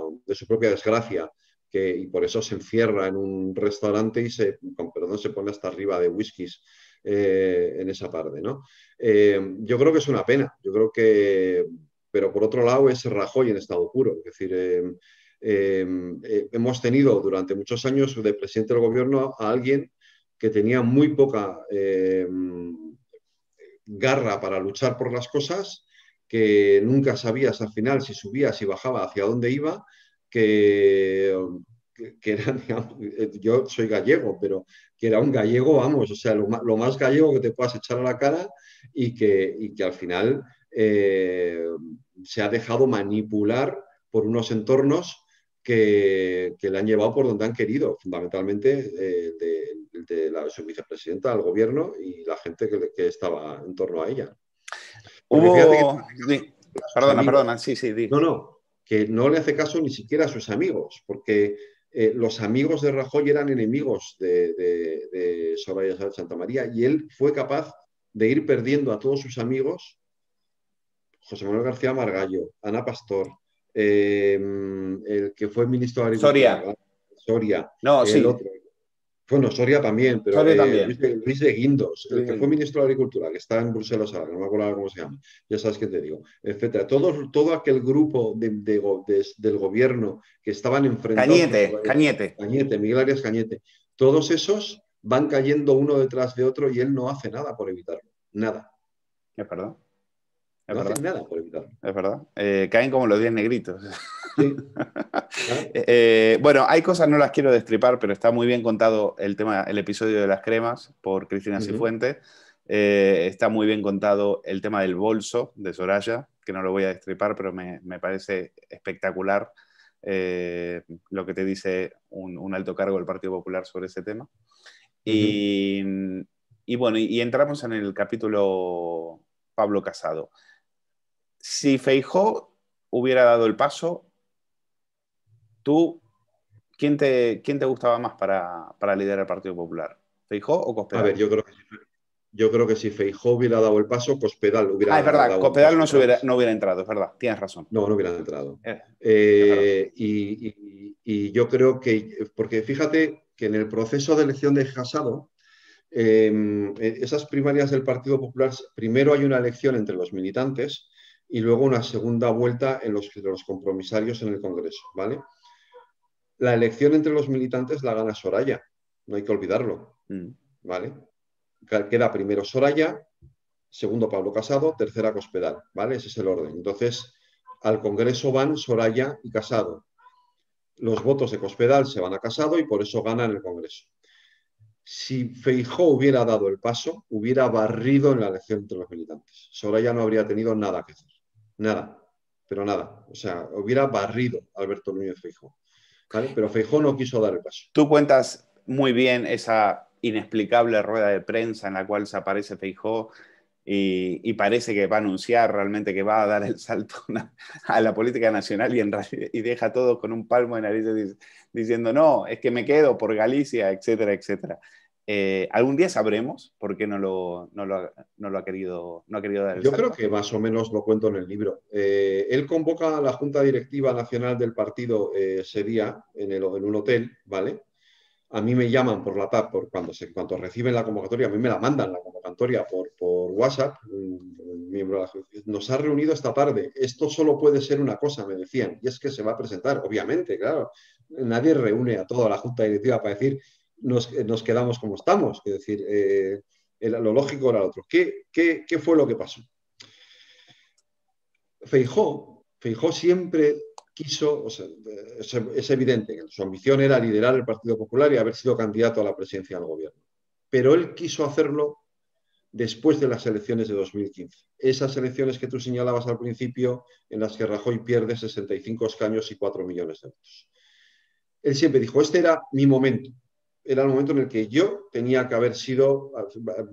desgracia, y por eso se encierra en un restaurante y con perdón, se pone hasta arriba de whiskies en esa tarde, ¿no? Yo creo que es una pena, pero por otro lado es Rajoy en estado puro, es decir, hemos tenido durante muchos años de presidente del gobierno a alguien que tenía muy poca garra para luchar por las cosas, que nunca sabías al final si subía, si bajaba, hacia dónde iba, que era, digamos, yo soy gallego, pero que era un gallego, vamos, o sea, lo más gallego que te puedas echar a la cara y que al final se ha dejado manipular por unos entornos que le han llevado por donde han querido, fundamentalmente de su vicepresidenta al gobierno y la gente que estaba en torno a ella. Perdona, sí. Que no le hace caso ni siquiera a sus amigos, porque los amigos de Rajoy eran enemigos de Soraya Sáenz de Santamaría y él fue capaz de ir perdiendo a todos sus amigos, José Manuel García Margallo, Ana Pastor, el que fue ministro de Agricultura, Soria, no, sí. otro. Bueno, Soria también, pero Soria también. Luis de Guindos, el Luis que de fue Guindos. ministro de Agricultura, que está en Bruselas ahora, no me acuerdo ahora cómo se llama, ya sabes qué te digo, etcétera. Todo aquel grupo del gobierno que estaban enfrentados Cañete. Cañete, Miguel Arias Cañete, todos esos van cayendo uno detrás de otro y él no hace nada por evitarlo. Nada. Es verdad. Es No hace verdad. nada por evitarlo. Es verdad. Caen como los 10 negritos. Sí. Claro. Bueno, hay cosas, no las quiero destripar, pero está muy bien contado el episodio de las cremas por Cristina Cifuentes. Está muy bien contado el tema del bolso de Soraya, que no lo voy a destripar, pero me parece espectacular lo que te dice un alto cargo del Partido Popular sobre ese tema. Y bueno, y entramos en el capítulo Pablo Casado. Si Feijóo hubiera dado el paso, tú, ¿quién te gustaba más para liderar el Partido Popular? ¿Feijóo o A Cospedal? ver, yo creo que si Feijóo hubiera dado el paso, Cospedal hubiera es verdad, dado un Cospedal paso atrás. no hubiera entrado, es verdad, tienes razón. No, no hubiera entrado. Es verdad. Y yo creo que, porque fíjate que en el proceso de elección de Casado, esas primarias del Partido Popular, primero hay una elección entre los militantes y luego una segunda vuelta en los compromisarios en el Congreso, ¿vale? La elección entre los militantes la gana Soraya, no hay que olvidarlo, ¿vale? Queda primero Soraya, segundo Pablo Casado, tercera Cospedal, ¿vale? Ese es el orden. Entonces, al Congreso van Soraya y Casado. Los votos de Cospedal se van a Casado y por eso ganan el Congreso. Si Feijóo hubiera dado el paso, hubiera barrido en la elección entre los militantes. Soraya no habría tenido nada que hacer. Nada, pero nada. O sea, hubiera barrido a Alberto Núñez Feijóo. ¿Vale? Pero Feijóo no quiso dar el paso. Tú cuentas muy bien esa inexplicable rueda de prensa en la cual se aparece Feijóo y parece que va a anunciar realmente que va a dar el salto a la política nacional y deja todo con un palmo de nariz diciendo no, es que me quedo por Galicia, etcétera, etcétera. ¿Algún día sabremos por qué no ha querido dar el salto? Yo creo que más o menos lo cuento en el libro. Él convoca a la Junta Directiva Nacional del partido ese día en un hotel, ¿vale? A mí me llaman por la TAP, cuando reciben la convocatoria, a mí me la mandan la convocatoria por WhatsApp. Un miembro nos ha reunido esta tarde. Esto solo puede ser una cosa, me decían, y es que se va a presentar. Obviamente, claro, nadie reúne a toda la Junta Directiva para decir nos quedamos como estamos. Es decir, lo lógico era lo otro. ¿Qué fue lo que pasó? Feijóo siempre quiso, o sea, es evidente que su ambición era liderar el Partido Popular y haber sido candidato a la presidencia del gobierno. Pero él quiso hacerlo después de las elecciones de 2015. Esas elecciones que tú señalabas al principio, en las que Rajoy pierde 65 escaños y 4 millones de votos. Él siempre dijo, este era mi momento. Era el momento en el que yo tenía que haber sido,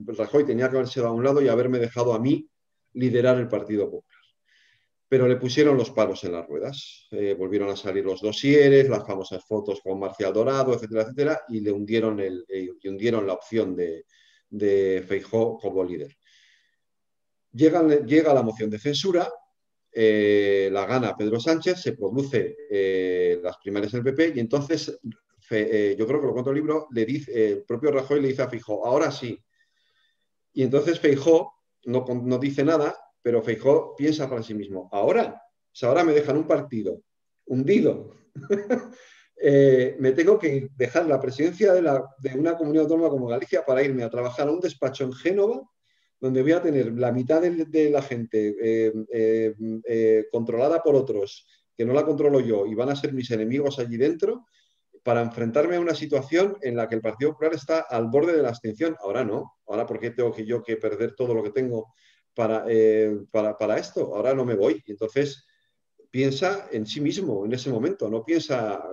Rajoy tenía que haber sido a un lado y haberme dejado a mí liderar el Partido Popular. Pero le pusieron los palos en las ruedas. Volvieron a salir los dosieres, las famosas fotos con Marcial Dorado, etcétera, etcétera, y le hundieron la opción de Feijóo como líder. Llega la moción de censura, la gana Pedro Sánchez, se produce las primarias del PP y entonces, yo creo que lo cuento en el libro, el propio Rajoy le dice a Feijóo, ahora sí. Y entonces Feijóo no dice nada, pero Feijóo piensa para sí mismo, ahora me dejan un partido hundido, me tengo que dejar la presidencia de una comunidad autónoma como Galicia para irme a trabajar a un despacho en Génova, donde voy a tener la mitad de la gente controlada por otros, que no la controlo yo, y van a ser mis enemigos allí dentro, para enfrentarme a una situación en la que el Partido Popular está al borde de la abstención. Ahora no. Ahora, ¿por qué tengo yo que perder todo lo que tengo para esto? Ahora no me voy. Y entonces piensa en sí mismo en ese momento. No piensa,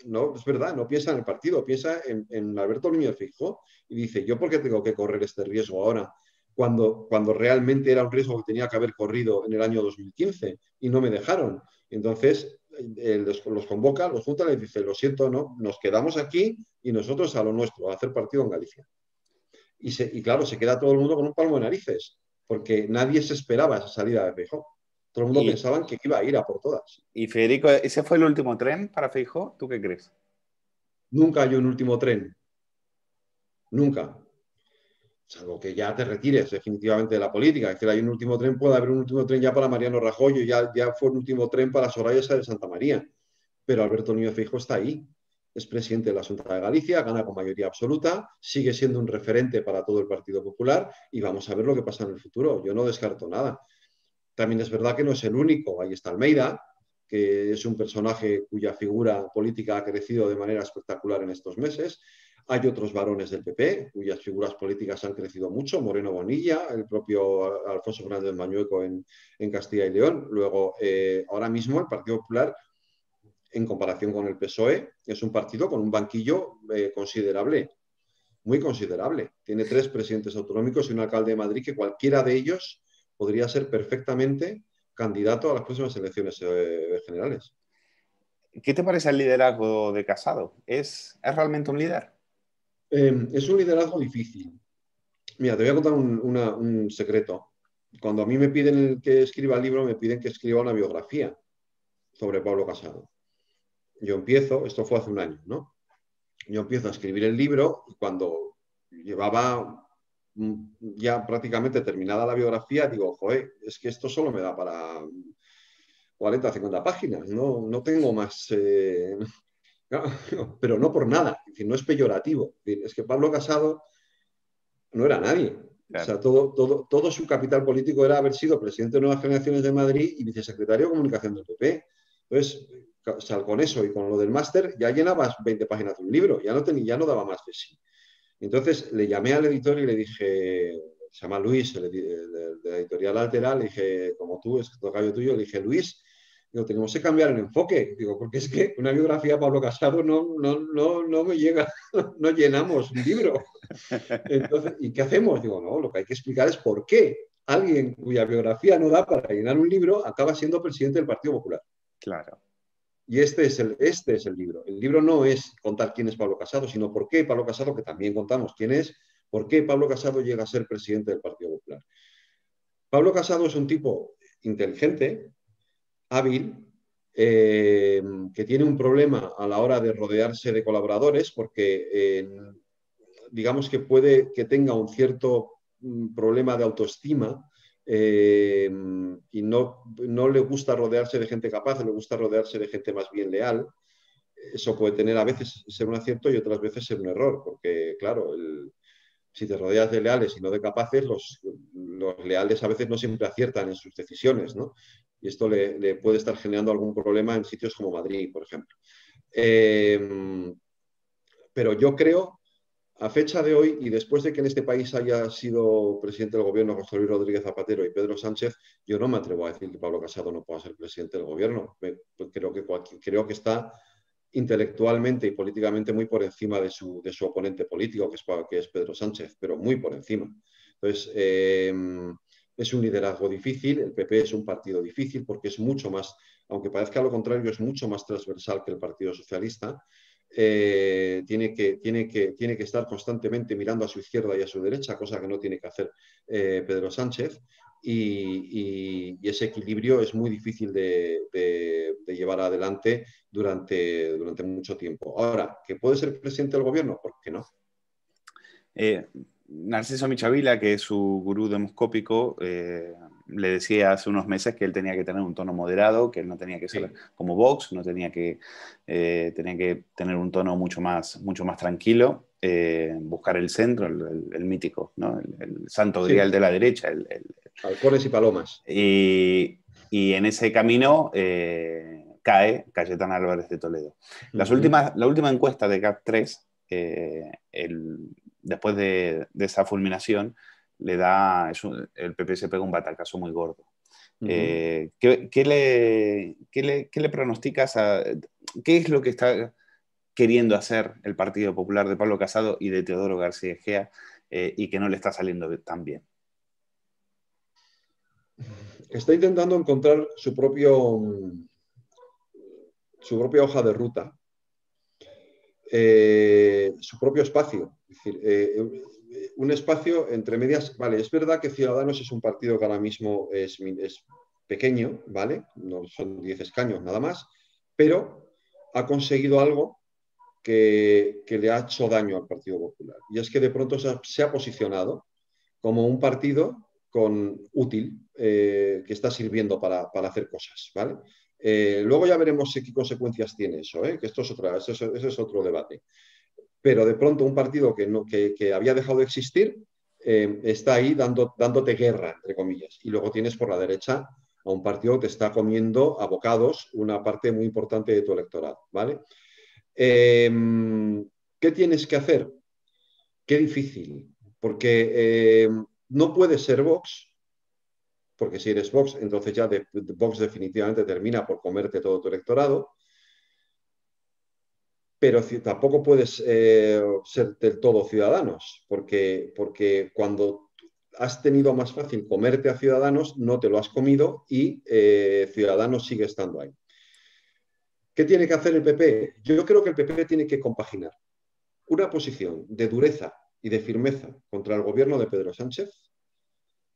no, es verdad, no piensa en el partido, piensa en Alberto Núñez Feijóo y dice, ¿yo por qué tengo que correr este riesgo ahora? Cuando realmente era un riesgo que tenía que haber corrido en el año 2015 y no me dejaron. Entonces, los convoca, los junta, les dice, lo siento, no, nos quedamos aquí y nosotros a lo nuestro, a hacer partido en Galicia. Y claro, se queda todo el mundo con un palmo de narices, porque nadie se esperaba esa salida de Feijóo. Todo el mundo pensaba que iba a ir a por todas. Y Federico, ¿ese fue el último tren para Feijóo? ¿Tú qué crees? Nunca hay un último tren. nunca. Salvo que ya te retires definitivamente de la política. Es decir, hay un último tren, puede haber un último tren ya para Mariano Rajoy, y ya fue un último tren para Soraya Sáenz de Santa María. Pero Alberto Núñez Feijóo está ahí. Es presidente de la Xunta de Galicia, gana con mayoría absoluta, sigue siendo un referente para todo el Partido Popular y vamos a ver lo que pasa en el futuro. Yo no descarto nada. También es verdad que no es el único. Ahí está Almeida, que es un personaje cuya figura política ha crecido de manera espectacular en estos meses. Hay otros varones del PP cuyas figuras políticas han crecido mucho, Moreno Bonilla, el propio Alfonso Fernández Mañueco en Castilla y León. Luego, ahora mismo el Partido Popular, en comparación con el PSOE, es un partido con un banquillo considerable, muy considerable. Tiene 3 presidentes autonómicos y un alcalde de Madrid que cualquiera de ellos podría ser perfectamente candidato a las próximas elecciones generales. ¿Qué te parece el liderazgo de Casado? ¿Es realmente un líder? Es un liderazgo difícil. Mira, te voy a contar un secreto. Cuando a mí me piden que escriba el libro, me piden que escriba una biografía sobre Pablo Casado. Yo empiezo, esto fue hace un año, ¿no? Yo empiezo a escribir el libro y cuando llevaba ya prácticamente terminada la biografía, digo, joder, es que esto solo me da para 40 o 50 páginas, no tengo más... No, pero no por nada, es decir, no es peyorativo. Es que Pablo Casado no era nadie. Claro. O sea, todo su capital político era haber sido presidente de Nuevas Generaciones de Madrid y vicesecretario de Comunicación del PP. Entonces, o sea, con eso y con lo del máster ya llenabas 20 páginas de un libro, ya no daba más de sí. Entonces le llamé al editor y le dije, se llama Luis, de la editorial Altera, le dije, como tú, es tocayo tuyo, le dije, Luis, digo, tenemos que cambiar el enfoque, digo, porque es que una biografía de Pablo Casado no me llega, no llenamos un libro. Entonces, ¿y qué hacemos? Digo, no, lo que hay que explicar es por qué alguien cuya biografía no da para llenar un libro acaba siendo presidente del Partido Popular. Claro. Y este es el libro. El libro no es contar quién es Pablo Casado, sino por qué Pablo Casado, que también contamos quién es, por qué Pablo Casado llega a ser presidente del Partido Popular. Pablo Casado es un tipo inteligente, hábil, que tiene un problema a la hora de rodearse de colaboradores, porque digamos que puede que tenga un cierto problema de autoestima, y no le gusta rodearse de gente capaz, le gusta rodearse de gente más bien leal. Eso puede tener a veces ser un acierto y otras veces ser un error, porque claro, si te rodeas de leales y no de capaces, los leales a veces no siempre aciertan en sus decisiones, ¿no? Y esto le puede estar generando algún problema en sitios como Madrid, por ejemplo. Pero yo creo, a fecha de hoy, y después de que en este país haya sido presidente del gobierno José Luis Rodríguez Zapatero y Pedro Sánchez, yo no me atrevo a decir que Pablo Casado no pueda ser presidente del gobierno. Creo que está intelectualmente y políticamente muy por encima de su oponente político, que es Pedro Sánchez, pero muy por encima. Entonces, es un liderazgo difícil, el PP es un partido difícil porque es mucho más, aunque parezca lo contrario, es mucho más transversal que el Partido Socialista. Tiene que estar constantemente mirando a su izquierda y a su derecha, cosa que no tiene que hacer Pedro Sánchez, y ese equilibrio es muy difícil de llevar adelante durante mucho tiempo. Ahora, ¿que puede ser presidente del gobierno? ¿Por qué no? Narciso Michavila, que es su gurú demoscópico, le decía hace unos meses que él tenía que tener un tono moderado, que él no tenía que ser como Vox, tenía que tener un tono mucho más tranquilo, buscar el centro, el mítico, ¿no? el santo grial de la derecha. Halcones y palomas. Y en ese camino cae Cayetana Álvarez de Toledo. La última encuesta de GAT3, después de esa fulminación, el PP se pega un batacazo muy gordo. ¿Qué le pronosticas qué es lo que está queriendo hacer el Partido Popular de Pablo Casado y de Teodoro García Egea, y que no le está saliendo tan bien? Está intentando encontrar su propia hoja de ruta, su propio espacio. Es decir, un espacio entre medias. Vale, es verdad que Ciudadanos es un partido que ahora mismo es pequeño, ¿vale? No son 10 escaños nada más, pero ha conseguido algo que le ha hecho daño al Partido Popular. Y es que de pronto se ha posicionado como un partido útil que está sirviendo para hacer cosas, ¿vale? Luego ya veremos qué consecuencias tiene eso, que esto es ese es otro debate. Pero de pronto un partido que había dejado de existir está ahí dándote guerra, entre comillas. Y luego tienes por la derecha a un partido que te está comiendo a bocados una parte muy importante de tu electorado, ¿vale? ¿Qué tienes que hacer? Qué difícil, porque no puedes ser Vox, porque si eres Vox, entonces ya Vox definitivamente termina por comerte todo tu electorado, pero tampoco puedes ser del todo Ciudadanos, porque cuando has tenido más fácil comerte a Ciudadanos, no te lo has comido y Ciudadanos sigue estando ahí. ¿Qué tiene que hacer el PP? Yo creo que el PP tiene que compaginar una posición de dureza y de firmeza contra el gobierno de Pedro Sánchez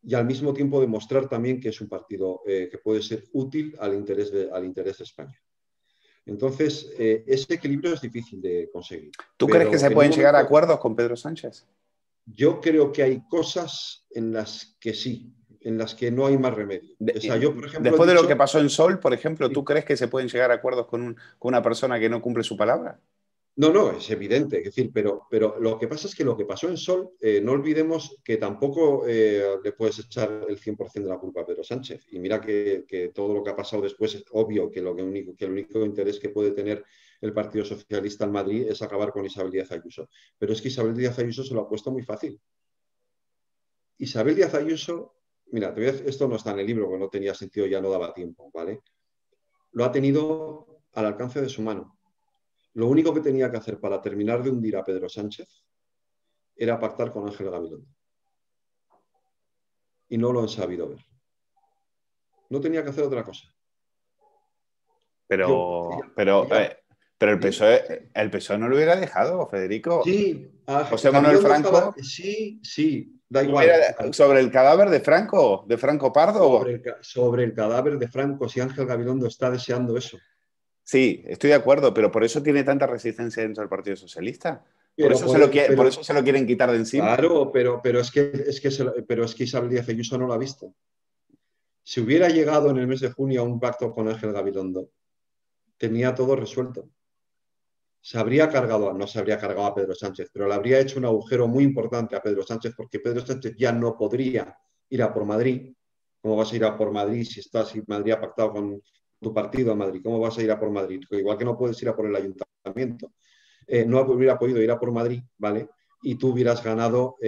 y al mismo tiempo demostrar también que es un partido que puede ser útil al interés de España. Entonces, ese equilibrio es difícil de conseguir. ¿Tú crees que se pueden llegar a acuerdos con Pedro Sánchez? Yo creo que hay cosas en las que sí, en las que no hay más remedio. O sea, yo, por ejemplo, después de lo que pasó en Sol, por ejemplo, ¿tú crees que se pueden llegar a acuerdos con una persona que no cumple su palabra? No, es evidente, es decir, pero lo que pasa es que lo que pasó en Sol, no olvidemos que tampoco le puedes echar el 100% de la culpa a Pedro Sánchez. Y mira que todo lo que ha pasado después es obvio que el único interés que puede tener el Partido Socialista en Madrid es acabar con Isabel Díaz Ayuso. Pero es que Isabel Díaz Ayuso se lo ha puesto muy fácil. Isabel Díaz Ayuso, mira, esto no está en el libro, porque no tenía sentido, ya no daba tiempo, ¿vale? Lo ha tenido al alcance de su mano. Lo único que tenía que hacer para terminar de hundir a Pedro Sánchez era pactar con Ángel Gabilondo. Y no lo han sabido ver. No tenía que hacer otra cosa. Pero el PSOE no lo hubiera dejado, Federico. Sí, José Manuel Franco. Sí, da igual. ¿Sobre el cadáver de Franco Pardo? Sobre el cadáver de Franco, si Ángel Gabilondo está deseando eso. Sí, estoy de acuerdo, pero por eso tiene tanta resistencia dentro del Partido Socialista. Por eso se lo quieren quitar de encima. Claro, pero es que Isabel Díaz Ayuso no lo ha visto. Si hubiera llegado en el mes de junio a un pacto con Ángel Gabilondo, tenía todo resuelto. No se habría cargado a Pedro Sánchez, pero le habría hecho un agujero muy importante a Pedro Sánchez, porque Pedro Sánchez ya no podría ir a por Madrid. ¿Cómo vas a ir a por Madrid si Madrid ha pactado con tu partido a Madrid? ¿Cómo vas a ir a por Madrid? Igual que no puedes ir a por el ayuntamiento. No hubiera podido ir a por Madrid, ¿vale? Y tú hubieras ganado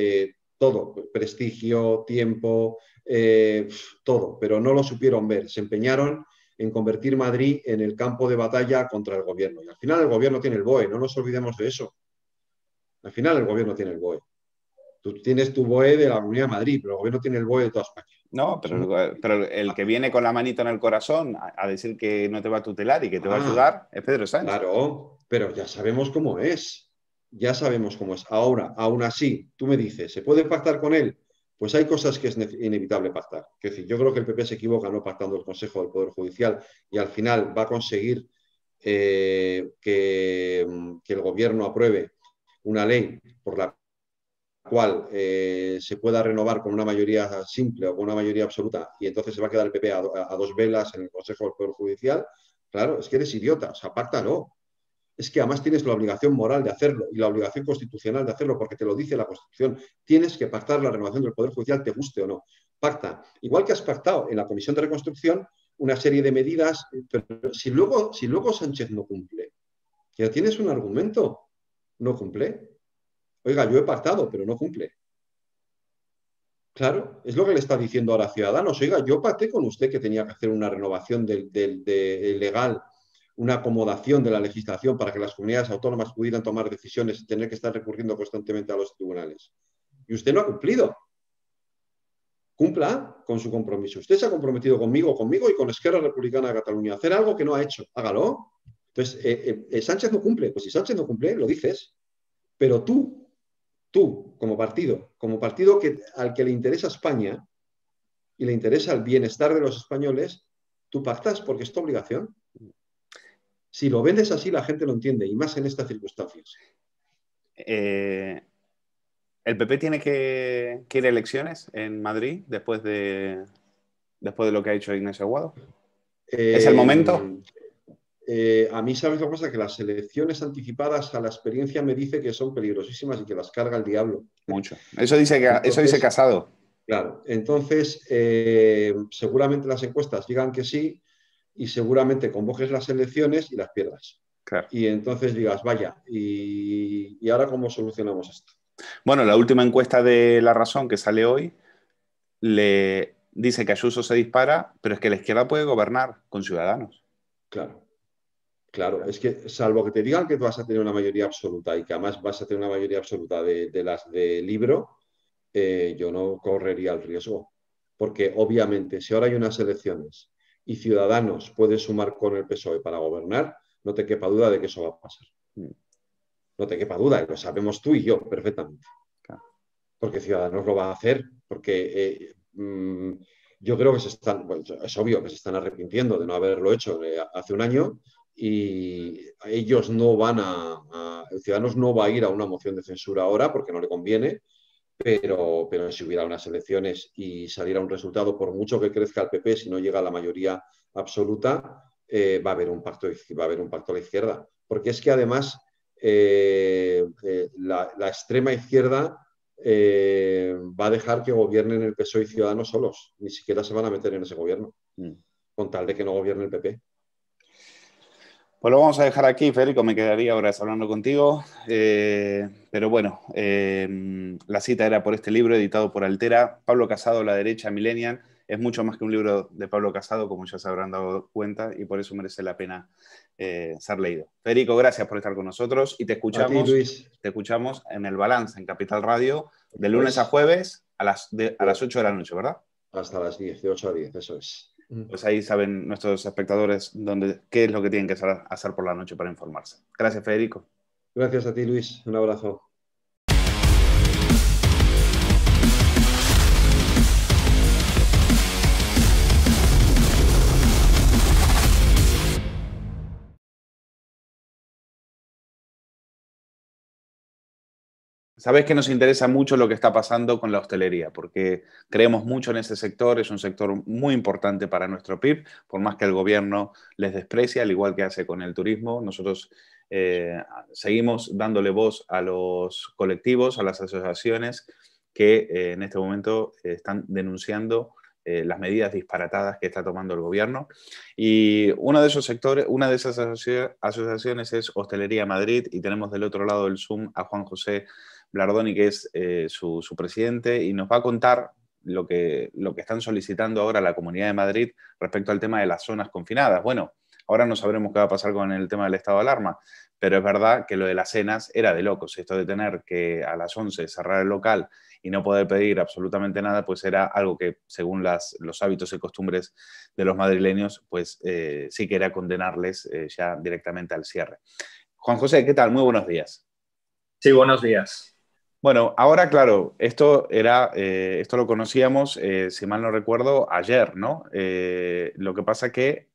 todo, prestigio, tiempo, todo, pero no lo supieron ver. Se empeñaron en convertir Madrid en el campo de batalla contra el gobierno. Y al final el gobierno tiene el BOE, no nos olvidemos de eso. Al final el gobierno tiene el BOE. Tú tienes tu BOE de la Comunidad de Madrid, pero el gobierno tiene el BOE de toda España. No, pero el que viene con la manito en el corazón a decir que no te va a tutelar y que te va a ayudar es Pedro Sánchez. Claro, pero ya sabemos cómo es. Ya sabemos cómo es. Ahora, aún así, tú me dices, ¿se puede pactar con él? Pues hay cosas que es inevitable pactar. Es decir, yo creo que el PP se equivoca no pactando el Consejo del Poder Judicial y al final va a conseguir que el gobierno apruebe una ley por la cual se pueda renovar con una mayoría simple o con una mayoría absoluta y entonces se va a quedar el PP a dos velas en el Consejo del Poder Judicial. Claro, es que eres idiota, o sea, pactalo. Es que además tienes la obligación moral de hacerlo y la obligación constitucional de hacerlo porque te lo dice la Constitución. Tienes que pactar la renovación del Poder Judicial, te guste o no. Pacta. Igual que has pactado en la Comisión de Reconstrucción una serie de medidas, pero si luego Sánchez no cumple, ya tienes un argumento, no cumple. Oiga, yo he pactado, pero no cumple. Claro, es lo que le está diciendo ahora a Ciudadanos. Oiga, yo pacté con usted que tenía que hacer una renovación legal, una acomodación de la legislación para que las comunidades autónomas pudieran tomar decisiones y tener que estar recurriendo constantemente a los tribunales. Y usted no ha cumplido. Cumpla con su compromiso. Usted se ha comprometido conmigo y con Esquerra Republicana de Cataluña a hacer algo que no ha hecho. Hágalo. Entonces, Sánchez no cumple. Pues si Sánchez no cumple, lo dices. Pero tú, como partido al que le interesa España y le interesa el bienestar de los españoles, tú pactas porque es tu obligación. Si lo vendes así, la gente lo entiende, y más en estas circunstancias. ¿El PP tiene que ir a elecciones en Madrid después de lo que ha hecho Ignacio Aguado? ¿Es el momento? A mí, ¿sabes lo que pasa? Que las elecciones anticipadas, a la experiencia me dice que son peligrosísimas y que las carga el diablo. Mucho. Eso dice Casado. Claro, entonces seguramente las encuestas digan que sí y seguramente convoques las elecciones y las pierdas. Claro. Y entonces digas, vaya, ¿y ahora cómo solucionamos esto? Bueno, la última encuesta de La Razón que sale hoy le dice que Ayuso se dispara, pero es que la izquierda puede gobernar con Ciudadanos. Claro, es que salvo que te digan que vas a tener una mayoría absoluta y que además vas a tener una mayoría absoluta de las de libro, yo no correría el riesgo. Porque obviamente si ahora hay unas elecciones y Ciudadanos puede sumar con el PSOE para gobernar, no te quepa duda de que eso va a pasar. No te quepa duda, lo sabemos tú y yo perfectamente. Porque Ciudadanos lo va a hacer, porque yo creo que bueno, es obvio que se están arrepintiendo de no haberlo hecho hace un año y ellos no van Ciudadanos no va a ir a una moción de censura ahora porque no le conviene, pero si hubiera unas elecciones y saliera un resultado, por mucho que crezca el PP, si no llega a la mayoría absoluta, va a haber un pacto a la izquierda. Porque es que además la extrema izquierda va a dejar que gobiernen el PSOE y Ciudadanos solos. Ni siquiera se van a meter en ese gobierno, con tal de que no gobierne el PP. Pues lo vamos a dejar aquí, Federico, me quedaría horas hablando contigo, pero bueno, la cita era por este libro editado por Altera, Pablo Casado, La derecha millennial. Es mucho más que un libro de Pablo Casado, como ya se habrán dado cuenta, y por eso merece la pena ser leído. Federico, gracias por estar con nosotros y te escuchamos, a ti, Luis. Te escuchamos en El Balance, en Capital Radio, de lunes a jueves a las 8 de la noche, ¿verdad? Hasta las 10, de 8 a 10, eso es. Pues ahí saben nuestros espectadores qué es lo que tienen que hacer por la noche para informarse. Gracias, Federico. Gracias a ti, Luis. Un abrazo. Sabes que nos interesa mucho lo que está pasando con la hostelería, porque creemos mucho en ese sector, es un sector muy importante para nuestro PIB, por más que el gobierno les desprecia, al igual que hace con el turismo. Nosotros seguimos dándole voz a los colectivos, a las asociaciones que en este momento están denunciando las medidas disparatadas que está tomando el gobierno. Y uno de esos sectores, una de esas asociaciones es Hostelería Madrid, y tenemos del otro lado del Zoom a Juan José Blardoni, que es su presidente, y nos va a contar lo que están solicitando ahora la Comunidad de Madrid respecto al tema de las zonas confinadas. Bueno, ahora no sabremos qué va a pasar con el tema del estado de alarma, pero es verdad que lo de las cenas era de locos. Esto de tener que a las 11 cerrar el local y no poder pedir absolutamente nada, pues era algo que, según los hábitos y costumbres de los madrileños, pues sí que era condenarles ya directamente al cierre. Juan José, ¿qué tal? Muy buenos días. Sí, buenos días. Bueno, ahora, claro, esto lo conocíamos, si mal no recuerdo, ayer, ¿no? Lo que pasa que,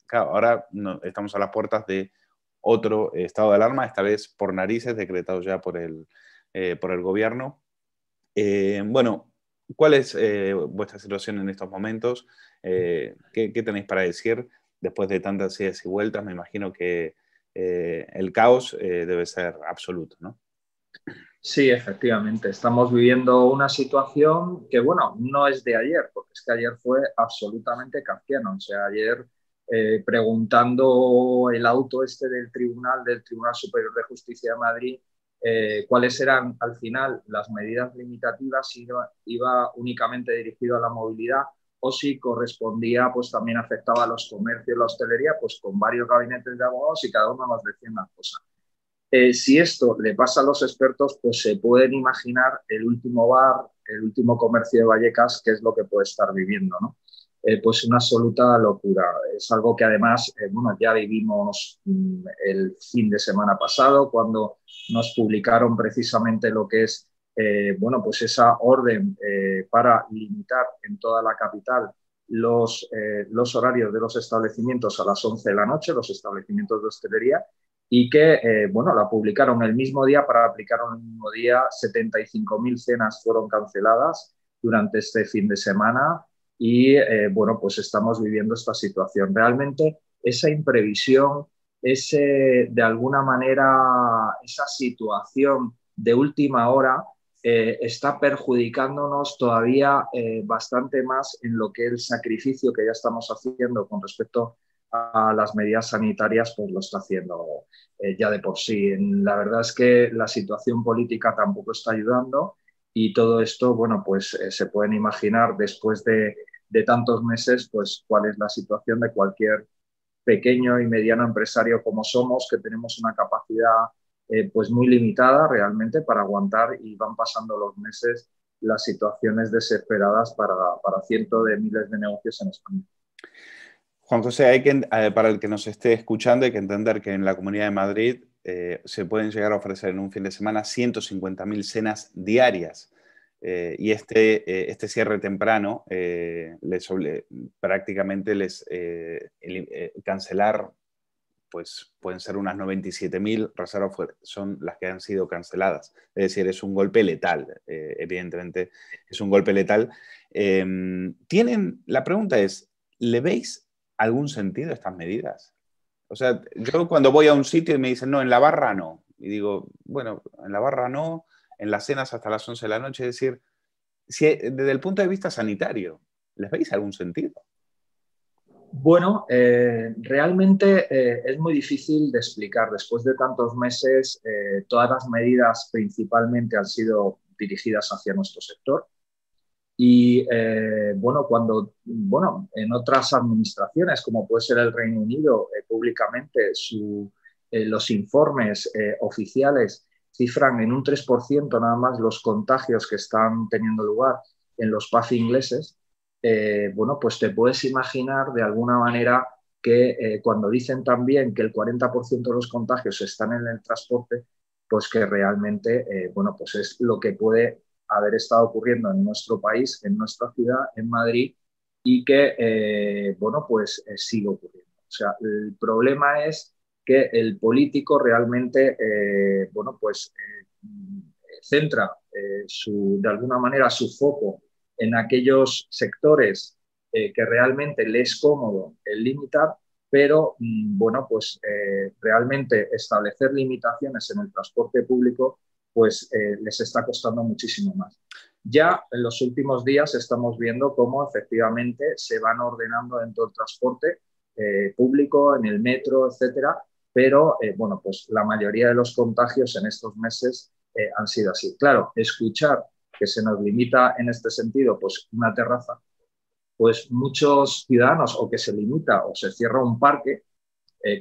claro, ahora estamos a las puertas de otro estado de alarma, esta vez por narices, decretado ya por el gobierno. Bueno, ¿cuál es vuestra situación en estos momentos? ¿Qué tenéis para decir después de tantas idas y vueltas? Me imagino que el caos debe ser absoluto, ¿no? Sí, efectivamente. Estamos viviendo una situación que, bueno, no es de ayer, porque es que ayer fue absolutamente kafkiano. O sea, ayer preguntando el auto del Tribunal Superior de Justicia de Madrid, cuáles eran al final las medidas limitativas, si iba únicamente dirigido a la movilidad o si correspondía, pues también afectaba a los comercios, la hostelería, pues con varios gabinetes de abogados y cada uno nos decía una cosa. Si esto le pasa a los expertos, pues se pueden imaginar el último bar, el último comercio de Vallecas, qué es lo que puede estar viviendo, ¿no? Pues una absoluta locura. Es algo que además, bueno, ya vivimos el fin de semana pasado, cuando nos publicaron precisamente lo que es, bueno, pues esa orden para limitar en toda la capital los horarios de los establecimientos a las 11 de la noche, los establecimientos de hostelería, y que, bueno, la publicaron el mismo día. Para aplicarlo el mismo día, 75.000 cenas fueron canceladas durante este fin de semana y, bueno, pues estamos viviendo esta situación. Realmente esa imprevisión, de alguna manera, esa situación de última hora está perjudicándonos todavía bastante más en lo que el sacrificio que ya estamos haciendo con respecto a las medidas sanitarias, pues lo está haciendo ya de por sí. La verdad es que la situación política tampoco está ayudando y todo esto, bueno, pues se pueden imaginar después de tantos meses, pues cuál es la situación de cualquier pequeño y mediano empresario como somos, que tenemos una capacidad pues muy limitada realmente para aguantar, y van pasando los meses las situaciones desesperadas para cientos de miles de negocios en España. Juan José, para el que nos esté escuchando, hay que entender que en la Comunidad de Madrid se pueden llegar a ofrecer en un fin de semana 150.000 cenas diarias. Y este cierre temprano prácticamente cancelar, pues pueden ser unas 97.000 reservas, son las que han sido canceladas. Es decir, es un golpe letal, evidentemente es un golpe letal. La pregunta es, ¿le veis algún sentido a estas medidas? O sea, yo cuando voy a un sitio y me dicen, no, en la barra no, y digo, bueno, en la barra no, en las cenas hasta las 11 de la noche, es decir, desde el punto de vista sanitario, ¿les veis algún sentido? Bueno, realmente es muy difícil de explicar. Después de tantos meses, todas las medidas principalmente han sido dirigidas hacia nuestro sector. Y bueno, en otras administraciones, como puede ser el Reino Unido, públicamente los informes oficiales cifran en un 3% nada más los contagios que están teniendo lugar en los pubs ingleses. Bueno, pues te puedes imaginar de alguna manera que cuando dicen también que el 40% de los contagios están en el transporte, pues que realmente, bueno, pues es lo que puede haber estado ocurriendo en nuestro país, en nuestra ciudad, en Madrid, y que, bueno, pues sigue ocurriendo. O sea, el problema es que el político realmente, bueno, pues centra de alguna manera su foco en aquellos sectores que realmente le es cómodo el limitar, pero, bueno, pues realmente establecer limitaciones en el transporte público pues les está costando muchísimo más. Ya en los últimos días estamos viendo cómo efectivamente se van ordenando dentro del transporte público, en el metro, etcétera, pero bueno, pues la mayoría de los contagios en estos meses han sido así. Claro, escuchar que se nos limita en este sentido pues una terraza, pues muchos ciudadanos, o que se limita o se cierra un parque,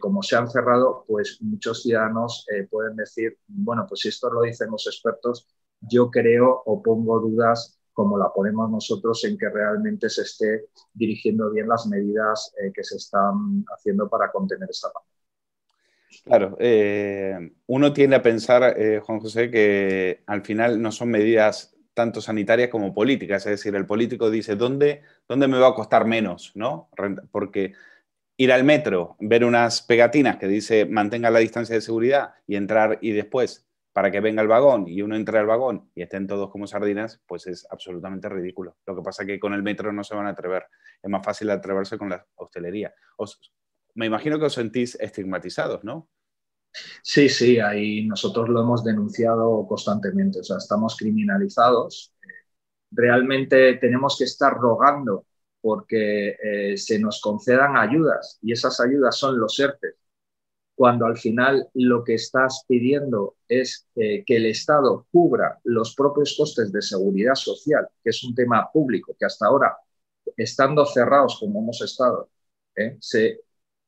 como se han cerrado, pues muchos ciudadanos pueden decir, bueno, pues si esto lo dicen los expertos, yo creo o pongo dudas, como la ponemos nosotros, en que realmente se esté dirigiendo bien las medidas que se están haciendo para contener esta pandemia. Claro, uno tiende a pensar, Juan José, que al final no son medidas tanto sanitarias como políticas, es decir, el político dice, ¿dónde me va a costar menos? ¿No? Porque ir al metro, ver unas pegatinas que dice mantenga la distancia de seguridad y entrar y después para que venga el vagón y uno entre al vagón y estén todos como sardinas, pues es absolutamente ridículo. Lo que pasa es que con el metro no se van a atrever. Es más fácil atreverse con la hostelería. Me imagino que os sentís estigmatizados, ¿no? Sí, sí, ahí nosotros lo hemos denunciado constantemente. O sea, estamos criminalizados. Realmente tenemos que estar rogando porque se nos concedan ayudas, y esas ayudas son los ERTE, cuando al final lo que estás pidiendo es que el Estado cubra los propios costes de seguridad social, que es un tema público que hasta ahora, estando cerrados como hemos estado, se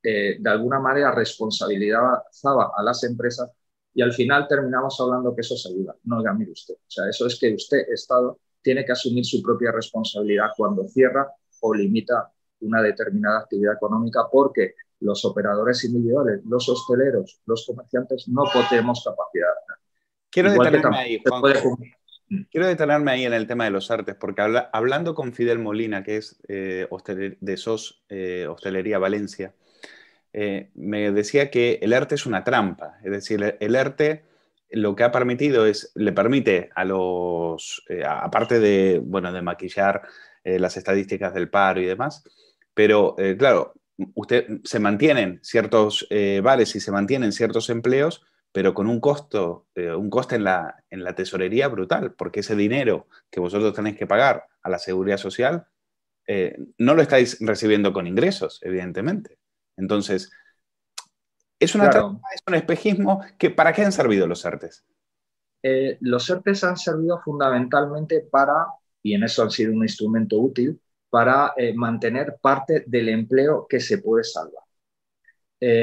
de alguna manera responsabilizaba a las empresas, y al final terminamos hablando que eso es ayuda. No, oiga, mire usted, o sea, eso es que usted, Estado, tiene que asumir su propia responsabilidad cuando cierra o limita una determinada actividad económica, porque los operadores individuales, los hosteleros, los comerciantes, no tenemos capacidad. Quiero detenerme ahí, Juan. Quiero detenerme ahí en el tema de los ERTEs, porque hablando con Fidel Molina, que es de SOS Hostelería Valencia, me decía que el ERTE es una trampa. Es decir, el ERTE lo que ha permitido le permite a los, aparte de, bueno, de maquillar las estadísticas del paro y demás, pero claro, se mantienen ciertos bares y se mantienen ciertos empleos, pero con un coste en la tesorería brutal, porque ese dinero que vosotros tenéis que pagar a la seguridad social, no lo estáis recibiendo con ingresos, evidentemente. Entonces, es una trampa, es un espejismo. ¿Para qué han servido los ERTEs? Los ERTEs han servido fundamentalmente para, y en eso han sido un instrumento útil, para mantener parte del empleo que se puede salvar.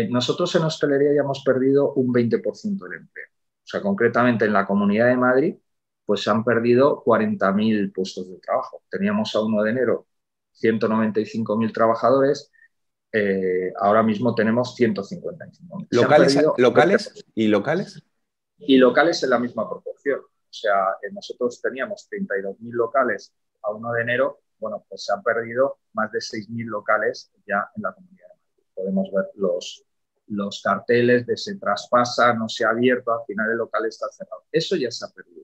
Nosotros en hostelería ya hemos perdido un 20% del empleo. O sea, concretamente en la Comunidad de Madrid, pues se han perdido 40.000 puestos de trabajo. Teníamos a 1 de enero 195.000 trabajadores, ahora mismo tenemos 155.000. ¿Locales y locales? Y locales en la misma proporción. O sea, nosotros teníamos 32.000 locales a 1 de enero, bueno, pues se han perdido más de 6.000 locales ya en la Comunidad de Madrid. Podemos ver los carteles de se traspasa, no se ha abierto, al final el local está cerrado. Eso ya se ha perdido.